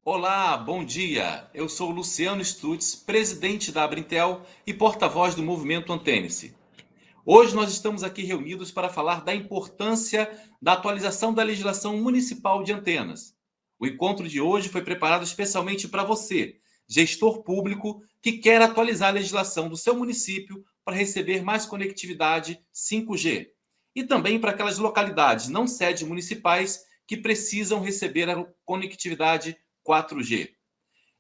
Olá, bom dia. Eu sou Luciano Stutz, presidente da Abrintel e porta-voz do movimento Antênese. Hoje nós estamos aqui reunidos para falar da importância da atualização da legislação municipal de antenas. O encontro de hoje foi preparado especialmente para você, gestor público que quer atualizar a legislação do seu município para receber mais conectividade 5G. E também para aquelas localidades não sede municipais que precisam receber a conectividade 4G.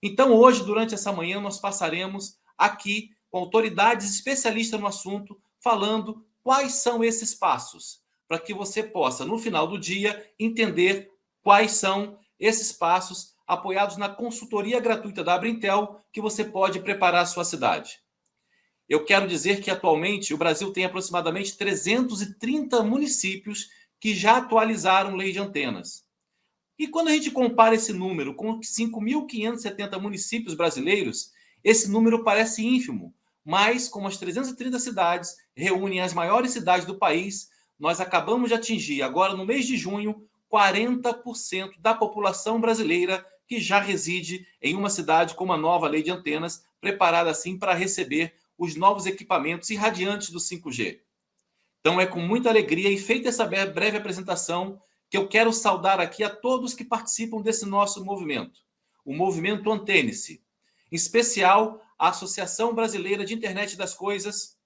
Então, hoje, durante essa manhã, nós passaremos aqui com autoridades especialistas no assunto, falando quais são esses passos, para que você possa, no final do dia, entender quais são esses passos apoiados na consultoria gratuita da Abrintel, que você pode preparar a sua cidade. Eu quero dizer que, atualmente, o Brasil tem aproximadamente 330 municípios que já atualizaram lei de antenas. E quando a gente compara esse número com 5.570 municípios brasileiros, esse número parece ínfimo, mas como as 330 cidades reúnem as maiores cidades do país, nós acabamos de atingir, agora no mês de junho, 40% da população brasileira que já reside em uma cidade com uma nova lei de antenas, preparada assim para receber os novos equipamentos irradiantes do 5G. Então é com muita alegria e feita essa breve apresentação que eu quero saudar aqui a todos que participam desse nosso movimento, o movimento Antênese, em especial a Associação Brasileira de Internet das Coisas,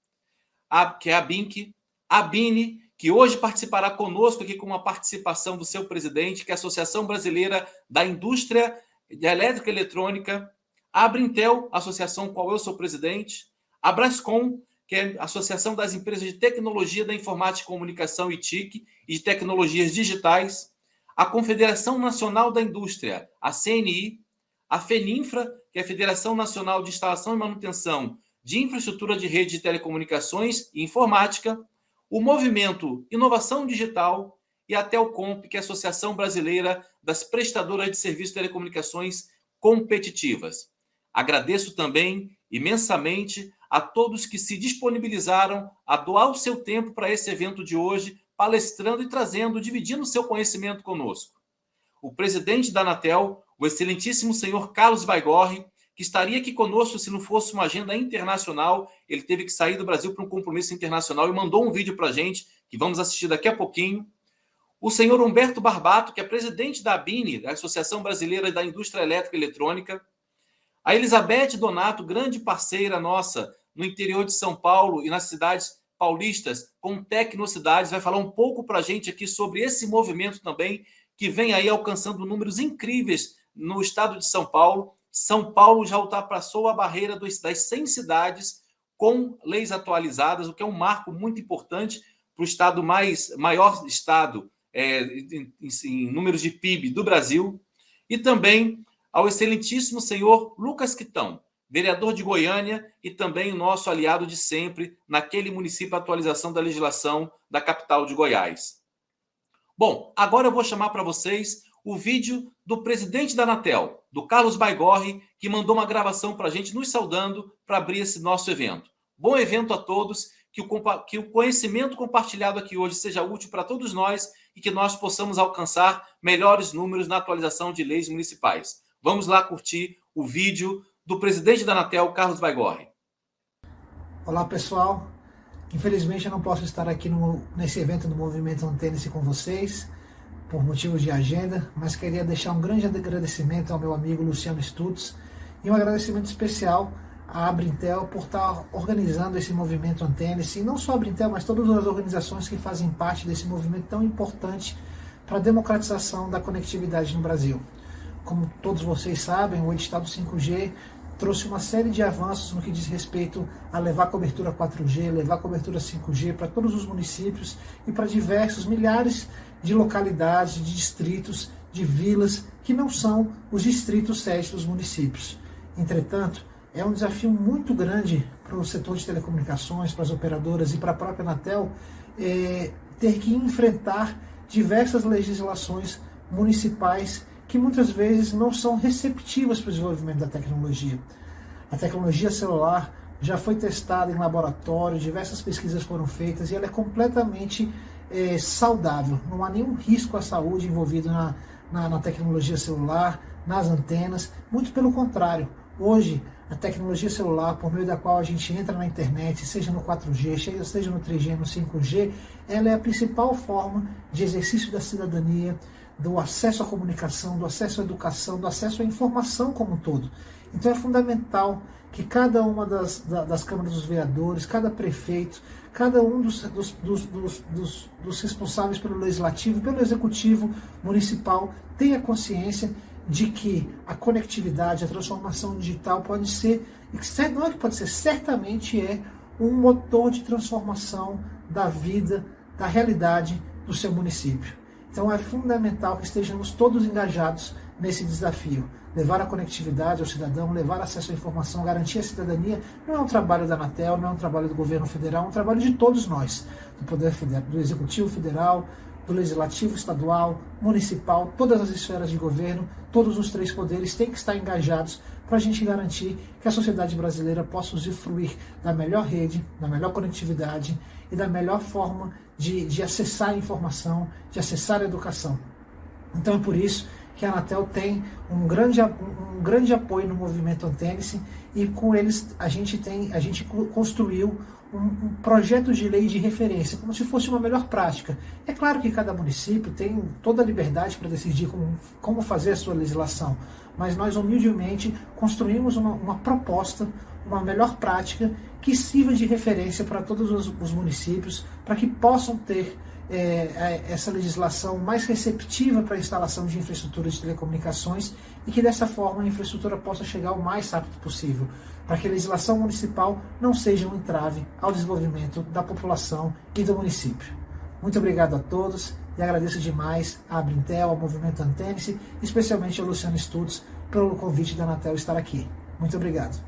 que é a ABINC, a BINE, que hoje participará conosco aqui com a participação do seu presidente, que é a Associação Brasileira da Indústria de Elétrica e Eletrônica, a Abrintel, associação qual eu sou presidente, a Brascom, que é a Associação das Empresas de Tecnologia da Informática e Comunicação e TIC e de Tecnologias Digitais, a Confederação Nacional da Indústria, a CNI, a FENINFRA, que é a Federação Nacional de Instalação e Manutenção de Infraestrutura de Rede de Telecomunicações e Informática, o Movimento Inovação Digital e a Telcomp, que é a Associação Brasileira das Prestadoras de Serviços de Telecomunicações Competitivas. Agradeço também imensamente a todos que se disponibilizaram a doar o seu tempo para esse evento de hoje, palestrando e trazendo, dividindo o seu conhecimento conosco. O presidente da Anatel, o excelentíssimo senhor Carlos Baigorre, que estaria aqui conosco se não fosse uma agenda internacional, ele teve que sair do Brasil para um compromisso internacional e mandou um vídeo para a gente, que vamos assistir daqui a pouquinho. O senhor Humberto Barbato, que é presidente da ABINE, da Associação Brasileira da Indústria Elétrica e Eletrônica. A Elizabeth Donato, grande parceira nossa no interior de São Paulo e nas cidades paulistas, com Tecnocidades, vai falar um pouco para a gente aqui sobre esse movimento também, que vem aí alcançando números incríveis no estado de São Paulo. São Paulo já ultrapassou a barreira das 100 cidades com leis atualizadas, o que é um marco muito importante para o estado maior estado em números de PIB do Brasil. E também ao excelentíssimo senhor Lucas Quitão, vereador de Goiânia e também o nosso aliado de sempre naquele município, a atualização da legislação da capital de Goiás. Bom, agora eu vou chamar para vocês o vídeo do presidente da Anatel, do Carlos Baigorre, que mandou uma gravação para a gente nos saudando para abrir esse nosso evento. Bom evento a todos, que o conhecimento compartilhado aqui hoje seja útil para todos nós e que nós possamos alcançar melhores números na atualização de leis municipais. Vamos lá curtir o vídeo do presidente da Anatel, Carlos Baigorre. Olá pessoal, infelizmente eu não posso estar aqui nesse evento do Movimento Antênese com vocês, por motivos de agenda, mas queria deixar um grande agradecimento ao meu amigo Luciano Stutz e um agradecimento especial à Abrintel por estar organizando esse movimento Antênese, e não só a Abrintel, mas todas as organizações que fazem parte desse movimento tão importante para a democratização da conectividade no Brasil. Como todos vocês sabem, o edital do 5G trouxe uma série de avanços no que diz respeito a levar cobertura 4G, levar cobertura 5G para todos os municípios e para diversos milhares de localidades, de distritos, de vilas que não são os distritos sede dos municípios. Entretanto, é um desafio muito grande para o setor de telecomunicações, para as operadoras e para a própria Anatel ter que enfrentar diversas legislações municipais que muitas vezes não são receptivas para o desenvolvimento da tecnologia. A tecnologia celular já foi testada em laboratório, diversas pesquisas foram feitas e ela é completamente saudável. Não há nenhum risco à saúde envolvido na tecnologia celular, nas antenas, muito pelo contrário. Hoje, a tecnologia celular, por meio da qual a gente entra na internet, seja no 4G, seja no 3G, no 5G, ela é a principal forma de exercício da cidadania, do acesso à comunicação, do acesso à educação, do acesso à informação como um todo. Então é fundamental que cada uma das câmaras dos vereadores, cada prefeito, cada um dos responsáveis pelo legislativo, pelo executivo municipal, tenha consciência de que a conectividade, a transformação digital pode ser, não é que pode ser, certamente é um motor de transformação da vida, da realidade do seu município. Então é fundamental que estejamos todos engajados nesse desafio. Levar a conectividade ao cidadão, levar acesso à informação, garantir a cidadania, não é um trabalho da Anatel, não é um trabalho do governo federal, é um trabalho de todos nós, do Poder Federal, do Executivo Federal, do Legislativo Estadual, Municipal, todas as esferas de governo, todos os três poderes têm que estar engajados para a gente garantir que a sociedade brasileira possa usufruir da melhor rede, da melhor conectividade e da melhor forma de acessar a informação, de acessar a educação. Então é por isso que a Anatel tem um grande apoio no movimento Antênice, e com eles a gente construiu um projeto de lei de referência, como se fosse uma melhor prática. É claro que cada município tem toda a liberdade para decidir como fazer a sua legislação, mas nós humildemente construímos uma proposta, uma melhor prática que sirva de referência para todos os municípios, para que possam ter essa legislação mais receptiva para a instalação de infraestrutura de telecomunicações, e que dessa forma a infraestrutura possa chegar o mais rápido possível, para que a legislação municipal não seja um entrave ao desenvolvimento da população e do município. Muito obrigado a todos e agradeço demais à Abrintel, ao Movimento Antênice, especialmente ao Luciano Stutz pelo convite da Anatel estar aqui. Muito obrigado.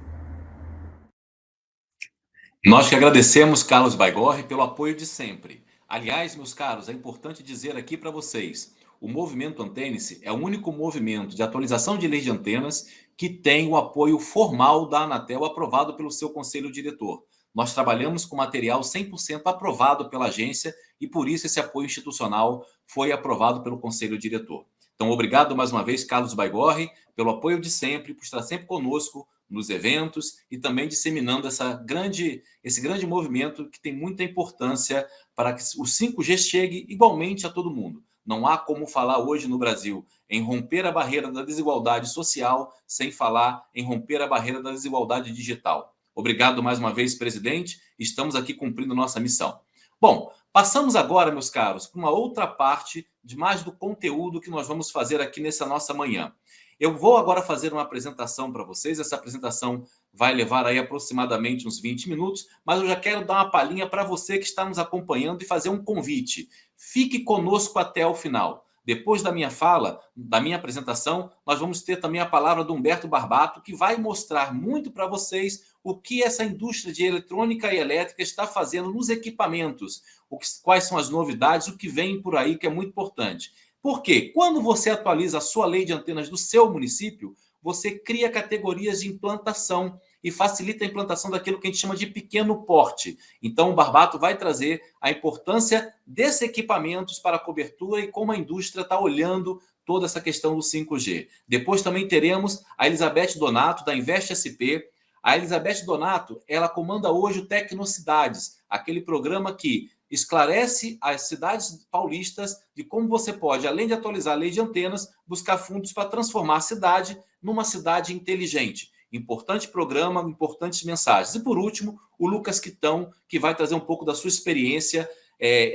Nós que agradecemos, Carlos Baigorre, pelo apoio de sempre. Aliás, meus caros, é importante dizer aqui para vocês, o Movimento Antênice é o único movimento de atualização de leis de antenas que tem o apoio formal da Anatel aprovado pelo seu conselho diretor. Nós trabalhamos com material 100% aprovado pela agência e por isso esse apoio institucional foi aprovado pelo conselho diretor. Então, obrigado mais uma vez, Carlos Baigorre, pelo apoio de sempre, por estar sempre conosco nos eventos e também disseminando esse grande movimento que tem muita importância para que o 5G chegue igualmente a todo mundo. Não há como falar hoje no Brasil em romper a barreira da desigualdade social sem falar em romper a barreira da desigualdade digital. Obrigado mais uma vez, presidente. Estamos aqui cumprindo nossa missão. Bom, passamos agora, meus caros, para uma outra parte de mais do conteúdo que nós vamos fazer aqui nessa nossa manhã. Eu vou agora fazer uma apresentação para vocês. Essa apresentação vai levar aí aproximadamente uns 20 minutos, mas eu já quero dar uma palhinha para você que está nos acompanhando e fazer um convite. Fique conosco até o final. Depois da minha fala, da minha apresentação, nós vamos ter também a palavra do Humberto Barbato, que vai mostrar muito para vocês o que essa indústria de eletrônica e elétrica está fazendo nos equipamentos, quais são as novidades, o que vem por aí, que é muito importante. Por quê? Quando você atualiza a sua lei de antenas do seu município, você cria categorias de implantação e facilita a implantação daquilo que a gente chama de pequeno porte. Então, o Barbato vai trazer a importância desses equipamentos para a cobertura e como a indústria está olhando toda essa questão do 5G. Depois também teremos a Elizabeth Donato, da Invest SP. A Elizabeth Donato, ela comanda hoje o Tecnocidades, aquele programa que esclarece as cidades paulistas de como você pode, além de atualizar a lei de antenas, buscar fundos para transformar a cidade numa cidade inteligente. Importante programa, importantes mensagens. E por último, o Lucas Quitão, que vai trazer um pouco da sua experiência,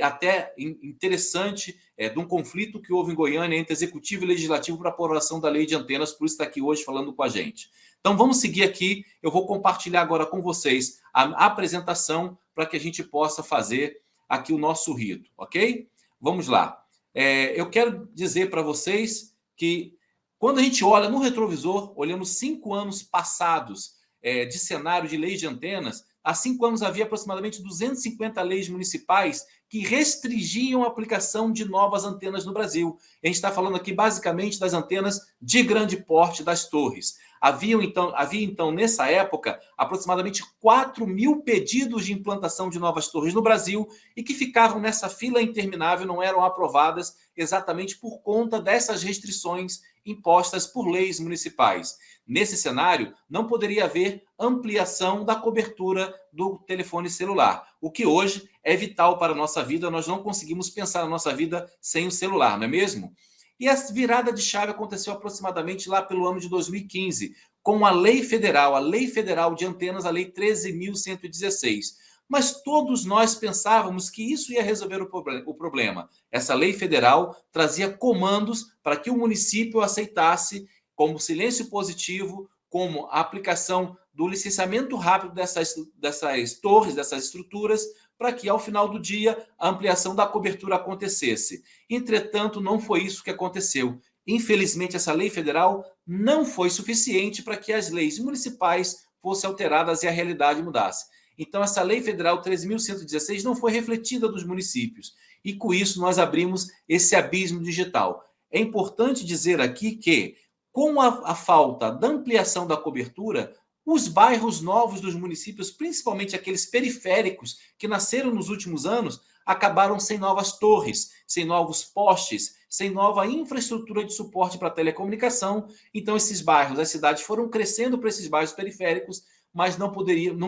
até interessante, de um conflito que houve em Goiânia entre executivo e legislativo para a aprovação da lei de antenas, por isso está aqui hoje falando com a gente. Então vamos seguir aqui, eu vou compartilhar agora com vocês a apresentação para que a gente possa fazer aqui o nosso rito, ok? Vamos lá. Eu quero dizer para vocês que quando a gente olha no retrovisor, olhamos 5 anos passados de cenário de leis de antenas, há 5 anos havia aproximadamente 250 leis municipais que restringiam a aplicação de novas antenas no Brasil. A gente está falando aqui basicamente das antenas de grande porte das torres. Havia então, nessa época, aproximadamente 4.000 pedidos de implantação de novas torres no Brasil e que ficavam nessa fila interminável, não eram aprovadas exatamente por conta dessas restrições impostas por leis municipais. Nesse cenário, não poderia haver ampliação da cobertura do telefone celular, o que hoje é vital para a nossa vida. Nós não conseguimos pensar na nossa vida sem o celular, não é mesmo? E a virada de chave aconteceu aproximadamente lá pelo ano de 2015, com a Lei Federal de Antenas, a Lei 13.116. Mas todos nós pensávamos que isso ia resolver o problema. Essa lei federal trazia comandos para que o município aceitasse como silêncio positivo, como a aplicação do licenciamento rápido dessas torres, dessas estruturas, para que, ao final do dia, a ampliação da cobertura acontecesse. Entretanto, não foi isso que aconteceu. Infelizmente, essa lei federal não foi suficiente para que as leis municipais fossem alteradas e a realidade mudasse. Então, essa lei federal 13.116 não foi refletida dos municípios. E, com isso, nós abrimos esse abismo digital. É importante dizer aqui que, com a falta da ampliação da cobertura, os bairros novos dos municípios, principalmente aqueles periféricos que nasceram nos últimos anos, acabaram sem novas torres, sem novos postes, sem nova infraestrutura de suporte para a telecomunicação. Então, esses bairros, as cidades foram crescendo para esses bairros periféricos, mas não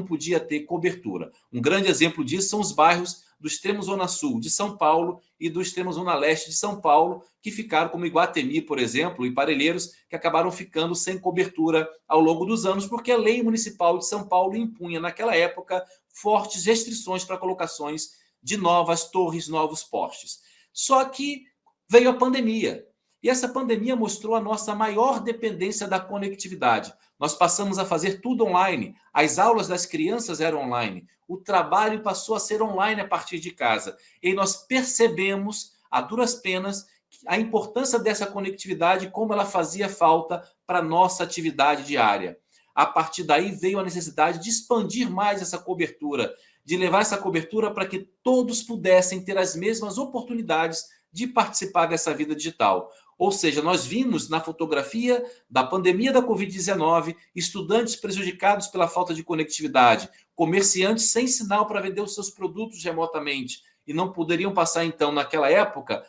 podia ter cobertura. Um grande exemplo disso são os bairros do extremo zona sul de São Paulo e do extremo zona leste de São Paulo, que ficaram como Iguatemi, por exemplo, e Parelheiros, que acabaram ficando sem cobertura ao longo dos anos, porque a lei municipal de São Paulo impunha, naquela época, fortes restrições para colocações de novas torres, novos postes. Só que veio a pandemia. E essa pandemia mostrou a nossa maior dependência da conectividade. Nós passamos a fazer tudo online. As aulas das crianças eram online. O trabalho passou a ser online a partir de casa. E nós percebemos, a duras penas, a importância dessa conectividade e como ela fazia falta para a nossa atividade diária. A partir daí veio a necessidade de expandir mais essa cobertura, de levar essa cobertura para que todos pudessem ter as mesmas oportunidades de participar dessa vida digital. Ou seja, nós vimos na fotografia da pandemia da Covid-19 estudantes prejudicados pela falta de conectividade, comerciantes sem sinal para vender os seus produtos remotamente e não poderiam passar, então, naquela época,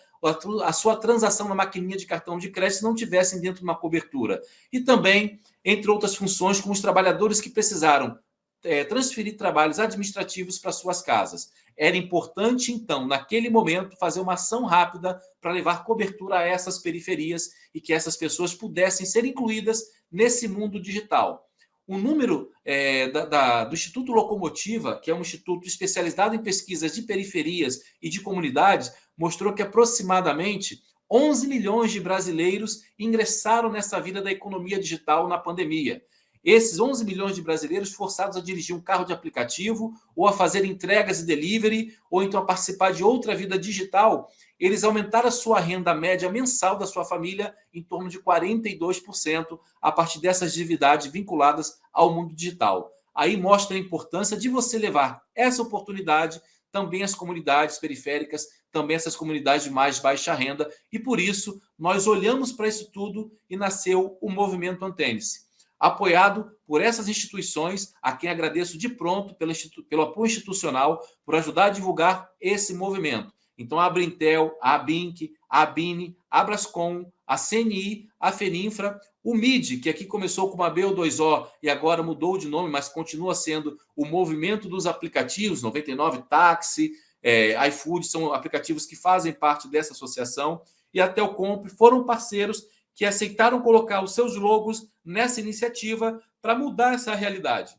a sua transação na maquininha de cartão de crédito se não tivessem dentro de uma cobertura. E também, entre outras funções, com os trabalhadores que precisaram transferir trabalhos administrativos para suas casas. Era importante, então, naquele momento, fazer uma ação rápida para levar cobertura a essas periferias e que essas pessoas pudessem ser incluídas nesse mundo digital. O número do Instituto Locomotiva, que é um instituto especializado em pesquisas de periferias e de comunidades, mostrou que aproximadamente 11 milhões de brasileiros ingressaram nessa vida da economia digital na pandemia. Esses 11 milhões de brasileiros forçados a dirigir um carro de aplicativo ou a fazer entregas e delivery ou então a participar de outra vida digital, eles aumentaram a sua renda média mensal da sua família em torno de 42% a partir dessas atividades vinculadas ao mundo digital. Aí mostra a importância de você levar essa oportunidade também às comunidades periféricas, também essas comunidades de mais baixa renda, e por isso nós olhamos para isso tudo e nasceu o Movimento Antênese, apoiado por essas instituições, a quem agradeço de pronto pelo apoio institucional, por ajudar a divulgar esse movimento. Então, a Abrintel, a Abinc, a Abine, a Brascom, a CNI, a Feninfra, o MID, que aqui começou com uma BO2O e agora mudou de nome, mas continua sendo o movimento dos aplicativos, 99 Táxi, iFood, são aplicativos que fazem parte dessa associação, e a Telcompre foram parceiros que aceitaram colocar os seus logos nessa iniciativa para mudar essa realidade,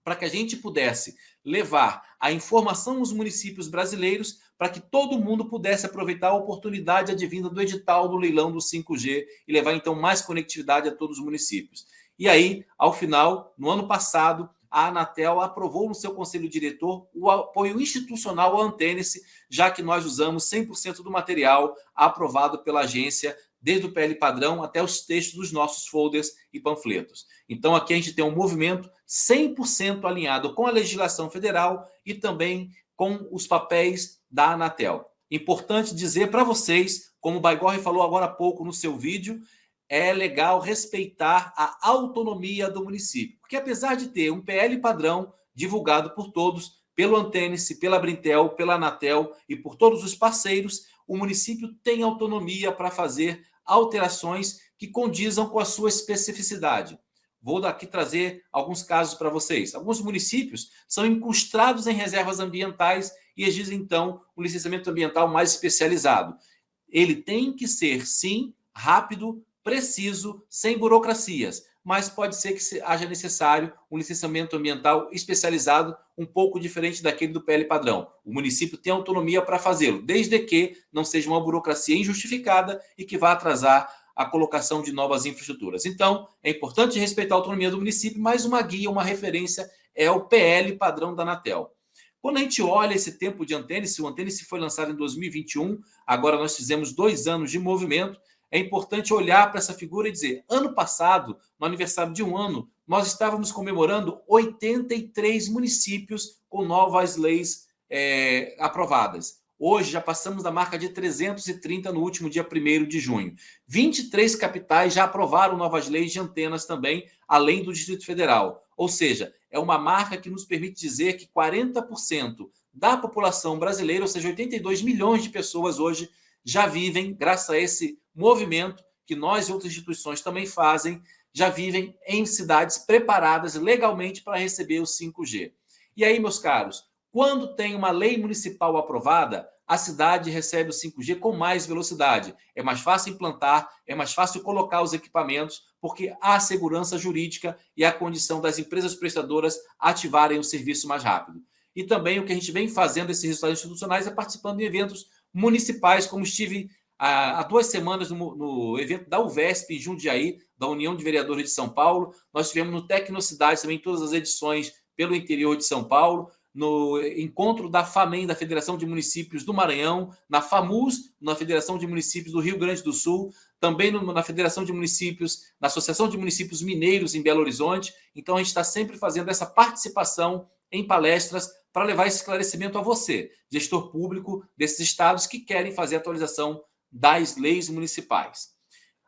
para que a gente pudesse levar a informação aos municípios brasileiros para que todo mundo pudesse aproveitar a oportunidade advinda do edital do leilão do 5G e levar, então, mais conectividade a todos os municípios. E aí, ao final, no ano passado, a Anatel aprovou no seu conselho diretor o apoio institucional à Antênese, já que nós usamos 100% do material aprovado pela agência, desde o PL padrão até os textos dos nossos folders e panfletos. Então, aqui a gente tem um movimento 100% alinhado com a legislação federal e também com os papéis da Anatel. Importante dizer para vocês, como o Baigorre falou agora há pouco no seu vídeo, é legal respeitar a autonomia do município. Porque apesar de ter um PL padrão divulgado por todos, pelo Antênice, pela Abrintel, pela Anatel e por todos os parceiros, o município tem autonomia para fazer alterações que condizam com a sua especificidade. Vou aqui trazer alguns casos para vocês. Alguns municípios são incrustados em reservas ambientais e exigem, então, um licenciamento ambiental mais especializado. Ele tem que ser, sim, rápido, preciso, sem burocracias, mas pode ser que haja necessário um licenciamento ambiental especializado, um pouco diferente daquele do PL padrão. O município tem autonomia para fazê-lo, desde que não seja uma burocracia injustificada e que vá atrasar a colocação de novas infraestruturas. Então, é importante respeitar a autonomia do município, mas uma guia, uma referência é o PL padrão da Anatel. Quando a gente olha esse tempo de Antênice, o Antênice foi lançado em 2021, agora nós fizemos 2 anos de movimento, é importante olhar para essa figura e dizer, ano passado, no aniversário de 1 ano, nós estávamos comemorando 83 municípios com novas leis aprovadas. Hoje já passamos da marca de 330 no último dia 1º de junho. 23 capitais já aprovaram novas leis de antenas também, além do Distrito Federal. Ou seja, é uma marca que nos permite dizer que 40% da população brasileira, ou seja, 82 milhões de pessoas hoje, já vivem, graças a esse movimento que nós e outras instituições também fazem, já vivem em cidades preparadas legalmente para receber o 5G. E aí, meus caros, quando tem uma lei municipal aprovada, a cidade recebe o 5G com mais velocidade. É mais fácil implantar, é mais fácil colocar os equipamentos, porque há segurança jurídica e a condição das empresas prestadoras ativarem o serviço mais rápido. E também o que a gente vem fazendo, esses resultados institucionais, é participando de eventos municipais, como estive há 2 semanas no evento da UVESP, em Jundiaí, da União de Vereadores de São Paulo. Nós tivemos no Tecnocidades também todas as edições pelo interior de São Paulo, no encontro da FAMEM, da Federação de Municípios do Maranhão, na FAMUS, na Federação de Municípios do Rio Grande do Sul, também na Federação de Municípios, na Associação de Municípios Mineiros em Belo Horizonte. Então, a gente está sempre fazendo essa participação em palestras para levar esse esclarecimento a você, gestor público desses estados que querem fazer a atualização das leis municipais.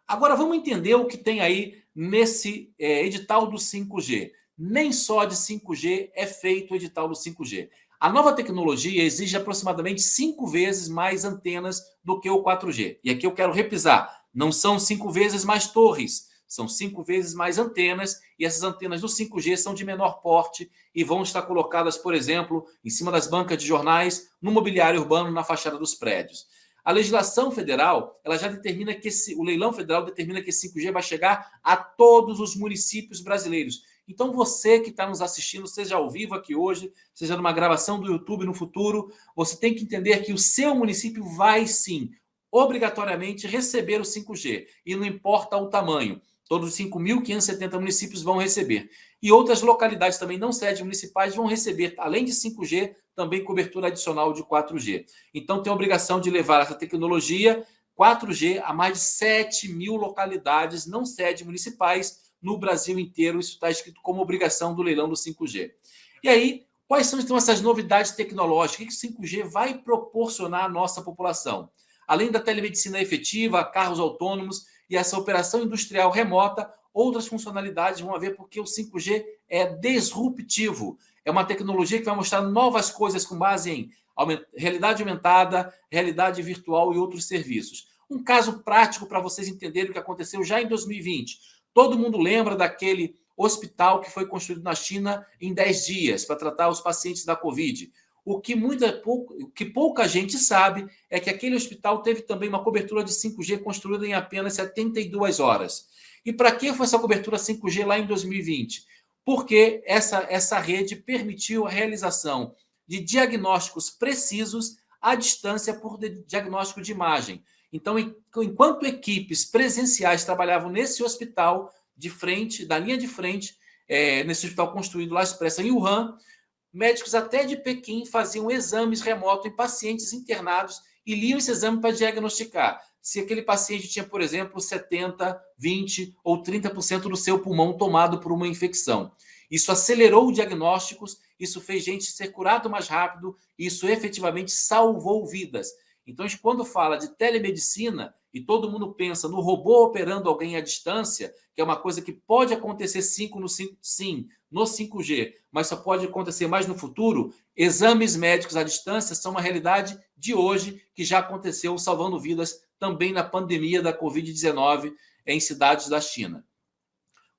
Agora, vamos entender o que tem aí nesse edital do 5G. Nem só de 5G é feito o edital do 5G. A nova tecnologia exige aproximadamente 5 vezes mais antenas do que o 4G. E aqui eu quero repisar, não são 5 vezes mais torres, são 5 vezes mais antenas, e essas antenas do 5G são de menor porte e vão estar colocadas, por exemplo, em cima das bancas de jornais, no mobiliário urbano, na fachada dos prédios. A legislação federal, ela já determina que o leilão federal determina que esse 5G vai chegar a todos os municípios brasileiros. Então, você que está nos assistindo, seja ao vivo aqui hoje, seja numa gravação do YouTube no futuro, você tem que entender que o seu município vai, sim, obrigatoriamente receber o 5G. E não importa o tamanho. Todos os 5.570 municípios vão receber. E outras localidades também não sedes municipais vão receber, além de 5G, também cobertura adicional de 4G. Então, tem a obrigação de levar essa tecnologia 4G a mais de 7.000 localidades não sedes municipais no Brasil inteiro. Isso está escrito como obrigação do leilão do 5G. E aí, quais são então essas novidades tecnológicas? O que o 5G vai proporcionar à nossa população? Além da telemedicina efetiva, carros autônomos e essa operação industrial remota, outras funcionalidades vão haver, porque o 5G é disruptivo. É uma tecnologia que vai mostrar novas coisas com base em realidade aumentada, realidade virtual e outros serviços. Um caso prático para vocês entenderem o que aconteceu já em 2020. Todo mundo lembra daquele hospital que foi construído na China em 10 dias para tratar os pacientes da Covid. O que pouca gente sabe é que aquele hospital teve também uma cobertura de 5G construída em apenas 72 horas. E para que foi essa cobertura 5G lá em 2020? Porque essa rede permitiu a realização de diagnósticos precisos à distância por diagnóstico de imagem. Então, enquanto equipes presenciais trabalhavam nesse hospital de frente, da linha de frente, nesse hospital construído lá expressa em Wuhan, médicos até de Pequim faziam exames remotos em pacientes internados e liam esse exame para diagnosticar se aquele paciente tinha, por exemplo, 70%, 20% ou 30% do seu pulmão tomado por uma infecção. Isso acelerou diagnósticos, isso fez gente ser curado mais rápido, isso efetivamente salvou vidas. Então, a gente, quando fala de telemedicina e todo mundo pensa no robô operando alguém à distância, que é uma coisa que pode acontecer sim, no 5G, mas só pode acontecer mais no futuro, exames médicos à distância são uma realidade de hoje, que já aconteceu salvando vidas também na pandemia da Covid-19 em cidades da China.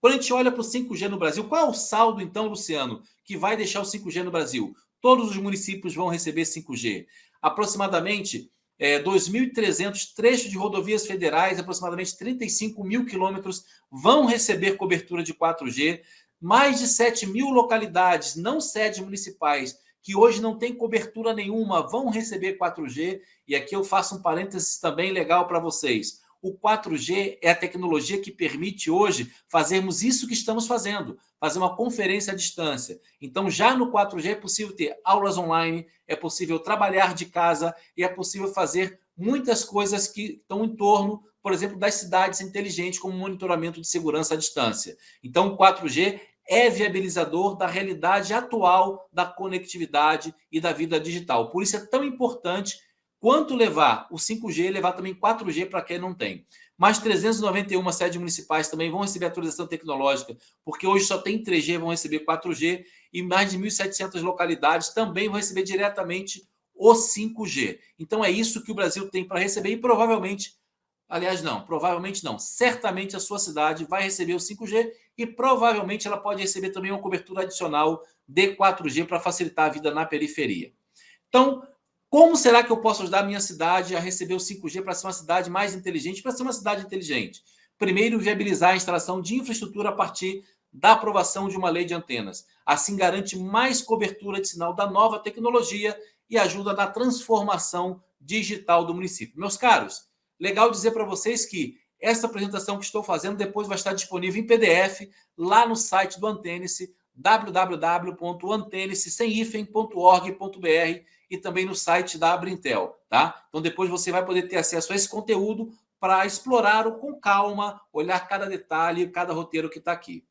Quando a gente olha para o 5G no Brasil, qual é o saldo, então, Luciano, que vai deixar o 5G no Brasil? Todos os municípios vão receber 5G. Aproximadamente 2.300 trechos de rodovias federais, aproximadamente 35 mil quilômetros, vão receber cobertura de 4G. Mais de 7 mil localidades, não sedes municipais, que hoje não tem cobertura nenhuma, vão receber 4G. E aqui eu faço um parênteses também legal para vocês. O 4G é a tecnologia que permite hoje fazermos isso que estamos fazendo, fazer uma conferência à distância. Então, já no 4G é possível ter aulas online, é possível trabalhar de casa e é possível fazer muitas coisas que estão em torno, por exemplo, das cidades inteligentes, como monitoramento de segurança à distância. Então, o 4G é viabilizador da realidade atual da conectividade e da vida digital. Por isso é tão importante quanto levar o 5G, levar também 4G para quem não tem. Mais 391 sedes municipais também vão receber atualização tecnológica, porque hoje só tem 3G, vão receber 4G, e mais de 1.700 localidades também vão receber diretamente o 5G. Então é isso que o Brasil tem para receber e provavelmente não, certamente a sua cidade vai receber o 5G e provavelmente ela pode receber também uma cobertura adicional de 4G para facilitar a vida na periferia. Então, como será que eu posso ajudar a minha cidade a receber o 5G para ser uma cidade mais inteligente, para ser uma cidade inteligente? Primeiro, viabilizar a instalação de infraestrutura a partir da aprovação de uma lei de antenas. Assim, garante mais cobertura de sinal da nova tecnologia e ajuda na transformação digital do município. Meus caros, legal dizer para vocês que essa apresentação que estou fazendo depois vai estar disponível em PDF lá no site do Antenice, www.antenice.org.br, e também no site da Abrintel, tá? Então depois você vai poder ter acesso a esse conteúdo para explorar com calma, olhar cada detalhe, cada roteiro que está aqui.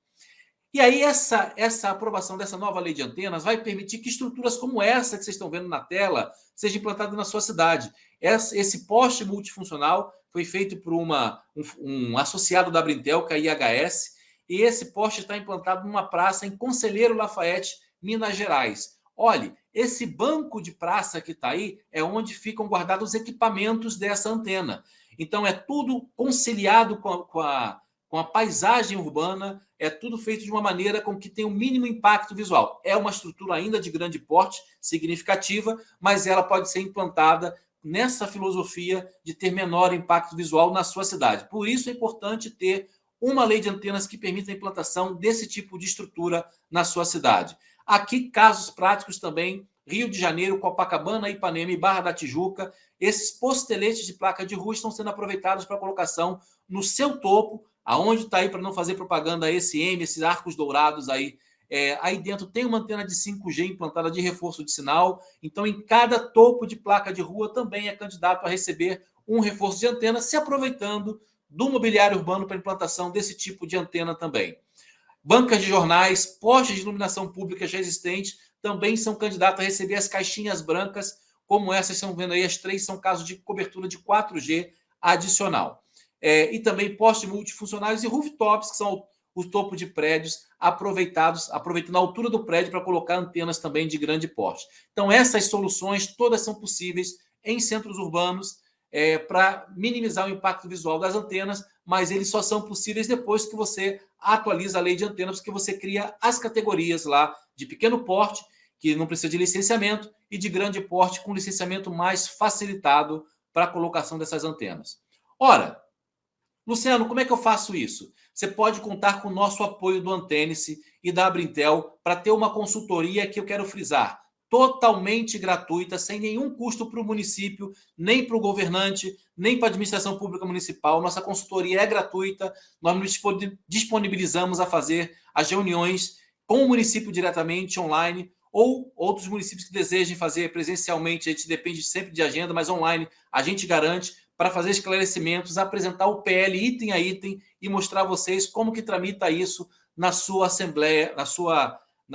E aí essa aprovação dessa nova lei de antenas vai permitir que estruturas como essa que vocês estão vendo na tela sejam implantadas na sua cidade. Esse poste multifuncional foi feito por um associado da Abrintel, que é a IHS, e esse poste está implantado numa praça em Conselheiro Lafayette, Minas Gerais. Olhe, esse banco de praça que está aí é onde ficam guardados os equipamentos dessa antena. Então, é tudo conciliado com a paisagem urbana, é tudo feito de uma maneira com que tenha o mínimo impacto visual. É uma estrutura ainda de grande porte, significativa, mas ela pode ser implantada nessa filosofia de ter menor impacto visual na sua cidade. Por isso é importante ter uma lei de antenas que permita a implantação desse tipo de estrutura na sua cidade. Aqui, casos práticos também, Rio de Janeiro, Copacabana, Ipanema e Barra da Tijuca, esses posteletes de placa de rua estão sendo aproveitados para colocação no seu topo, aonde está aí, para não fazer propaganda, ESM, esses arcos dourados aí. Aí dentro tem uma antena de 5G implantada de reforço de sinal, então em cada topo de placa de rua também é candidato a receber um reforço de antena, se aproveitando do mobiliário urbano para implantação desse tipo de antena também. Bancas de jornais, postes de iluminação pública já existentes também são candidatos a receber as caixinhas brancas, como essas estão vendo aí, as 3 são casos de cobertura de 4G adicional. E também postes multifuncionais e rooftops, que são os topos de prédios aproveitando a altura do prédio para colocar antenas também de grande porte. Então, essas soluções todas são possíveis em centros urbanos para minimizar o impacto visual das antenas, mas eles só são possíveis depois que você atualiza a lei de antenas, porque você cria as categorias lá de pequeno porte, que não precisa de licenciamento, e de grande porte, com licenciamento mais facilitado para a colocação dessas antenas. Ora, Luciano, como é que eu faço isso? Você pode contar com o nosso apoio do Antenice e da Abrintel para ter uma consultoria que eu quero frisar, totalmente gratuita, sem nenhum custo para o município, nem para o governante, nem para a administração pública municipal. Nossa consultoria é gratuita, nós nos disponibilizamos a fazer as reuniões com o município diretamente, online, ou outros municípios que desejem fazer presencialmente. A gente depende sempre de agenda, mas online a gente garante, para fazer esclarecimentos, apresentar o PL item a item e mostrar a vocês como que tramita isso na sua Assembleia, na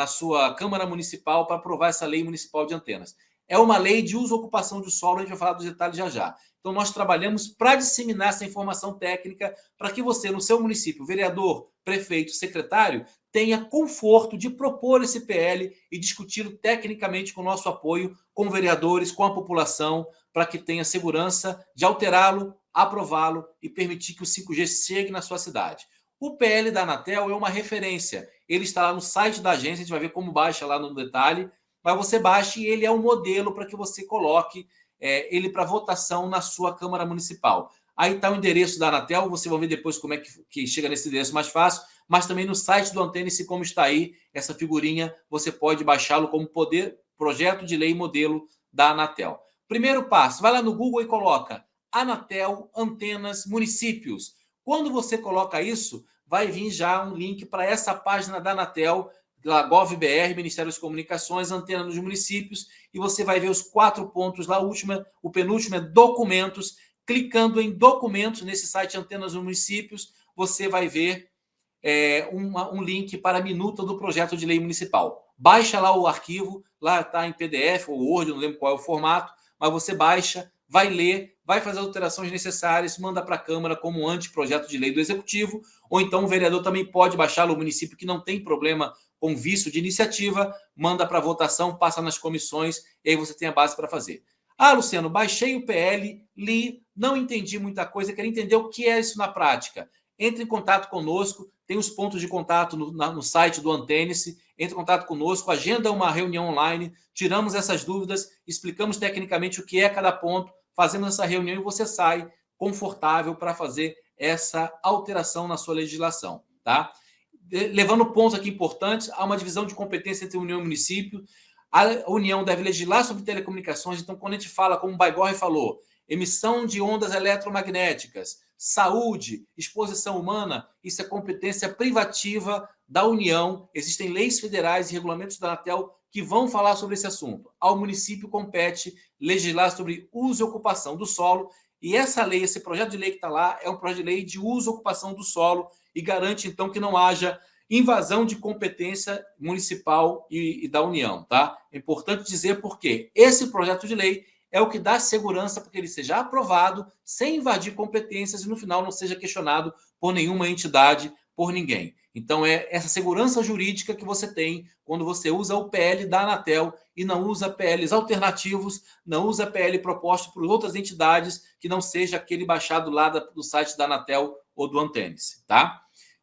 sua Câmara Municipal, para aprovar essa lei municipal de antenas. é uma lei de uso e ocupação do solo, a gente vai falar dos detalhes já já. Então, nós trabalhamos para disseminar essa informação técnica para que você, no seu município, vereador, prefeito, secretário, tenha conforto de propor esse PL e discuti-lo tecnicamente com o nosso apoio, com vereadores, com a população, para que tenha segurança de alterá-lo, aprová-lo e permitir que o 5G chegue na sua cidade. O PL da Anatel é uma referência. Ele está lá no site da agência, a gente vai ver como baixa lá no detalhe, mas você baixa e ele é um modelo para que você coloque ele para votação na sua Câmara Municipal. Aí está o endereço da Anatel, você vai ver depois como é que chega nesse endereço mais fácil, mas também no site do Antênese, como está aí essa figurinha, você pode baixá-lo como projeto de lei modelo da Anatel. Primeiro passo, vai lá no Google e coloca Anatel, antenas, municípios. Quando você coloca isso, vai vir já um link para essa página da Anatel, da GovBR, Ministério das Comunicações, antena nos municípios, e você vai ver os 4 pontos lá, o penúltimo é documentos. Clicando em documentos nesse site Antenas nos Municípios, você vai ver um link para a minuta do projeto de lei municipal. Baixa lá o arquivo, lá está em PDF ou Word, não lembro qual é o formato, mas você baixa, vai ler, vai fazer as alterações necessárias, manda para a Câmara como um anteprojeto de lei do Executivo, ou então o vereador também pode baixá-lo, o município que não tem problema com vício de iniciativa, manda para votação, passa nas comissões, e aí você tem a base para fazer. Ah, Luciano, baixei o PL, li, não entendi muita coisa, queria entender o que é isso na prática. Entre em contato conosco, tem os pontos de contato no site do Antênese, entre em contato conosco, agenda uma reunião online, tiramos essas dúvidas, explicamos tecnicamente o que é cada ponto, fazemos essa reunião e você sai confortável para fazer essa alteração na sua legislação, tá? Levando pontos aqui importantes, há uma divisão de competência entre União e município. A União deve legislar sobre telecomunicações, então quando a gente fala, como o Baigorre falou, emissão de ondas eletromagnéticas, saúde, exposição humana, isso é competência privativa da União. Existem leis federais e regulamentos da Anatel que vão falar sobre esse assunto. Ao município compete legislar sobre uso e ocupação do solo, e essa lei, esse projeto de lei que está lá, é um projeto de lei de uso e ocupação do solo e garante, então, que não haja invasão de competência municipal e da União, tá? É importante dizer porque esse projeto de lei é o que dá segurança para que ele seja aprovado sem invadir competências e no final não seja questionado por nenhuma entidade, por ninguém. Então é essa segurança jurídica que você tem quando você usa o PL da Anatel e não usa PLs alternativos, não usa PL proposto por outras entidades que não seja aquele baixado lá do site da Anatel ou do Antênese, tá?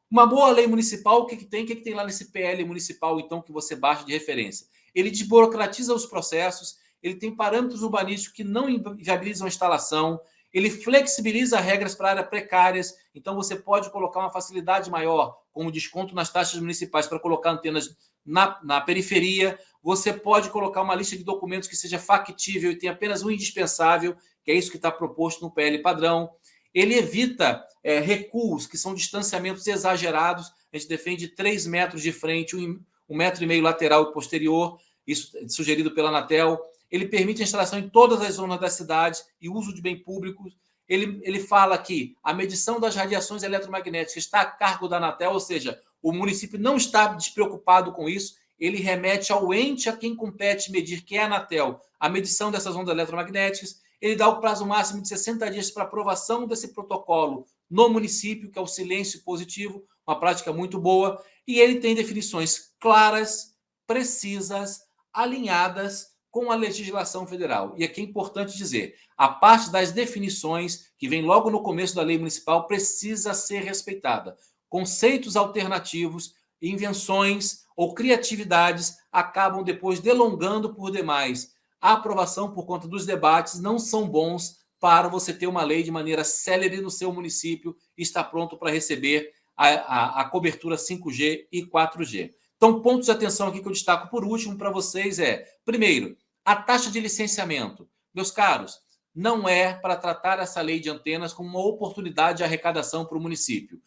Uma boa lei municipal, o que tem lá nesse PL municipal, então, que você baixa de referência? Ele desburocratiza os processos, ele tem parâmetros urbanísticos que não inviabilizam a instalação, ele flexibiliza regras para áreas precárias, então você pode colocar uma facilidade maior, como desconto nas taxas municipais para colocar antenas na periferia, você pode colocar uma lista de documentos que seja factível e tenha apenas um indispensável, que é isso que está proposto no PL padrão. Ele evita recuos, que são distanciamentos exagerados. A gente defende 3 metros de frente, 1,5 metro lateral e posterior, isso é sugerido pela Anatel. Ele permite a instalação em todas as zonas da cidade e uso de bem públicos. Ele fala que a medição das radiações eletromagnéticas está a cargo da Anatel, ou seja, o município não está despreocupado com isso, ele remete ao ente a quem compete medir, que é a Anatel, a medição dessas ondas eletromagnéticas. Ele dá o prazo máximo de 60 dias para aprovação desse protocolo no município, que é o silêncio positivo, uma prática muito boa, e ele tem definições claras, precisas, alinhadas com a legislação federal. E aqui é importante dizer, a parte das definições, que vem logo no começo da lei municipal, precisa ser respeitada. Conceitos alternativos, invenções ou criatividades acabam depois delongando por demais. A aprovação por conta dos debates não são bons para você ter uma lei de maneira célere no seu município e estar pronto para receber a cobertura 5G e 4G. Então, pontos de atenção aqui que eu destaco por último para vocês primeiro, a taxa de licenciamento. Meus caros, não é para tratar essa lei de antenas como uma oportunidade de arrecadação para o município.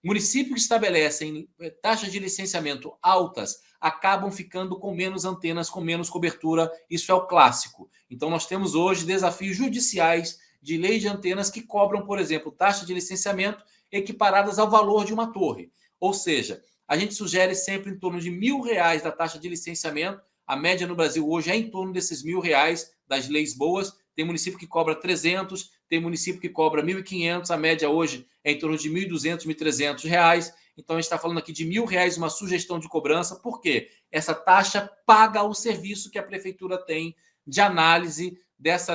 Municípios que estabelecem taxas de licenciamento altas acabam ficando com menos antenas, com menos cobertura. Isso é o clássico. Então, nós temos hoje desafios judiciais de lei de antenas que cobram, por exemplo, taxa de licenciamento equiparadas ao valor de uma torre. Ou seja, a gente sugere sempre em torno de R$ 1.000 da taxa de licenciamento. A média no Brasil hoje é em torno desses R$1.000 das leis boas. Tem município que cobra 300, tem município que cobra 1.500, a média hoje é em torno de 1.200, 1.300 reais. Então, a gente está falando aqui de R$1.000 uma sugestão de cobrança. Por quê? Essa taxa paga o serviço que a prefeitura tem de análise dessa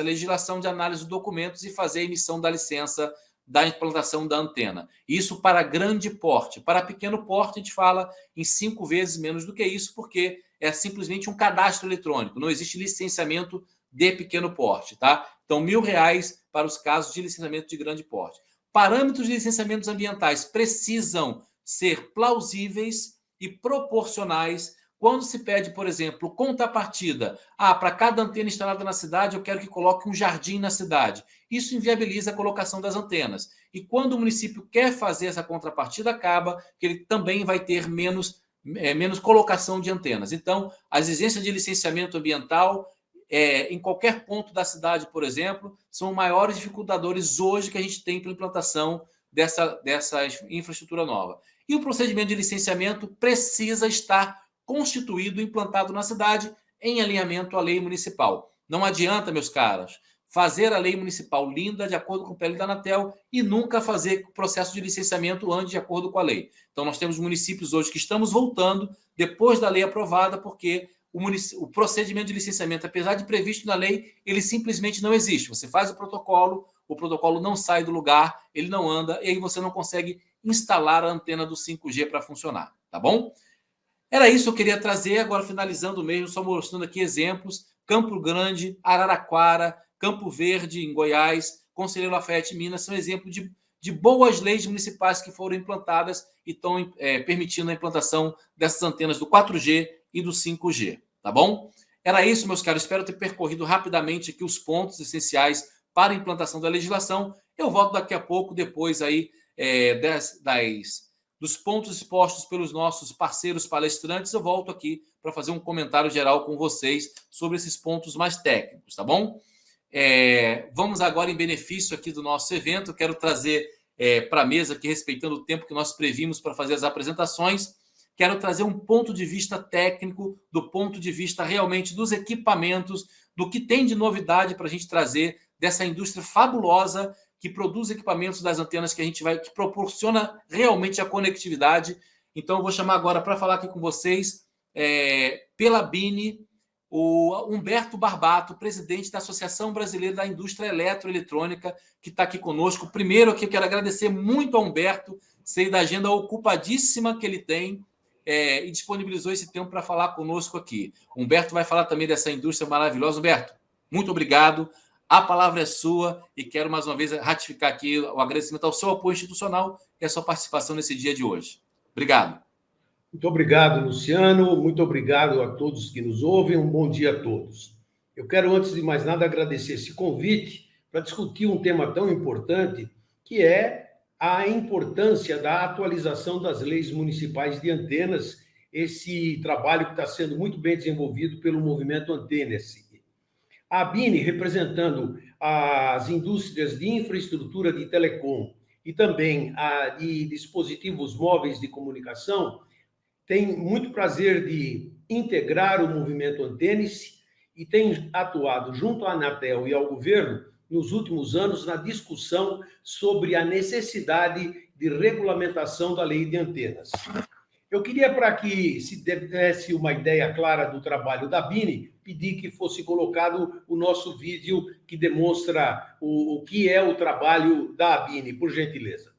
legislação, de análise de documentos e fazer a emissão da licença da implantação da antena. Isso para grande porte. Para pequeno porte, a gente fala em 5 vezes menos do que isso, porque é simplesmente um cadastro eletrônico. Não existe licenciamento de pequeno porte, tá? Então, R$1.000 para os casos de licenciamento de grande porte. Parâmetros de licenciamentos ambientais precisam ser plausíveis e proporcionais. Quando se pede, por exemplo, contrapartida, para cada antena instalada na cidade, eu quero que coloque um jardim na cidade. Isso inviabiliza a colocação das antenas. E quando o município quer fazer essa contrapartida, acaba que ele também vai ter menos colocação de antenas. Então, as exigências de licenciamento ambiental, em qualquer ponto da cidade, por exemplo, são maiores dificultadores hoje que a gente tem para a implantação dessa infraestrutura nova. E o procedimento de licenciamento precisa estar constituído, implantado na cidade, em alinhamento à lei municipal. Não adianta, meus caros, fazer a lei municipal linda, de acordo com o PL da Anatel, e nunca fazer o processo de licenciamento antes, de acordo com a lei. Então, nós temos municípios hoje que estamos voltando, depois da lei aprovada, porque o procedimento de licenciamento, apesar de previsto na lei, ele simplesmente não existe. Você faz o protocolo não sai do lugar, ele não anda, e aí você não consegue instalar a antena do 5G para funcionar, tá bom? Era isso que eu queria trazer, agora finalizando mesmo, só mostrando aqui exemplos. Campo Grande, Araraquara, Campo Verde, em Goiás, Conselheiro Lafayette, Minas, são exemplos de boas leis municipais que foram implantadas e estão permitindo a implantação dessas antenas do 4G e do 5G, tá bom? Era isso, meus caros. Espero ter percorrido rapidamente aqui os pontos essenciais para a implantação da legislação. Eu volto daqui a pouco, depois aí dos pontos expostos pelos nossos parceiros palestrantes, eu volto aqui para fazer um comentário geral com vocês sobre esses pontos mais técnicos, tá bom? Vamos agora em benefício aqui do nosso evento. Eu quero trazer para a mesa aqui, respeitando o tempo que nós previmos para fazer as apresentações, quero trazer um ponto de vista técnico, do ponto de vista realmente dos equipamentos, do que tem de novidade para a gente trazer dessa indústria fabulosa que produz equipamentos das antenas que que proporciona realmente a conectividade. Então, eu vou chamar agora para falar aqui com vocês, pela BINE, o Humberto Barbato, presidente da Associação Brasileira da Indústria Eletroeletrônica, que está aqui conosco. Primeiro, aqui eu quero agradecer muito ao Humberto, sei da agenda ocupadíssima que ele tem, e disponibilizou esse tempo para falar conosco aqui. O Humberto vai falar também dessa indústria maravilhosa. Humberto, muito obrigado. A palavra é sua e quero mais uma vez ratificar aqui o agradecimento ao seu apoio institucional e à sua participação nesse dia de hoje. Obrigado. Muito obrigado, Luciano. Muito obrigado a todos que nos ouvem. Um bom dia a todos. Eu quero, antes de mais nada, agradecer esse convite para discutir um tema tão importante, que é a importância da atualização das leis municipais de antenas, esse trabalho que está sendo muito bem desenvolvido pelo movimento Antena-se. A BINE, representando as indústrias de infraestrutura de telecom e também a de dispositivos móveis de comunicação, tem muito prazer de integrar o movimento Antena-se e tem atuado junto à Anatel e ao governo nos últimos anos na discussão sobre a necessidade de regulamentação da lei de antenas. Eu queria, para que se desse uma ideia clara do trabalho da BINE, pedir que fosse colocado o nosso vídeo que demonstra o que é o trabalho da BINE, por gentileza.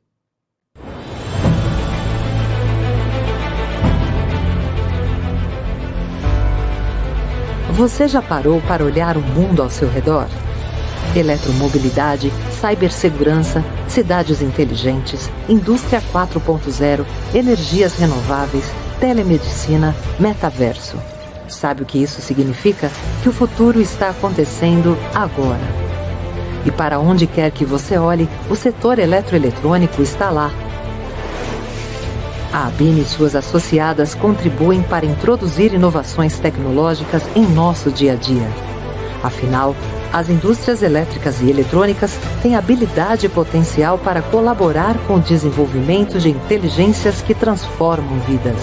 Você já parou para olhar o mundo ao seu redor? Eletromobilidade, cibersegurança, cidades inteligentes, indústria 4.0, energias renováveis, telemedicina, metaverso. Sabe o que isso significa? Que o futuro está acontecendo agora. E para onde quer que você olhe, o setor eletroeletrônico está lá. A BINE e suas associadas contribuem para introduzir inovações tecnológicas em nosso dia a dia. Afinal, as indústrias elétricas e eletrônicas têm habilidade e potencial para colaborar com o desenvolvimento de inteligências que transformam vidas.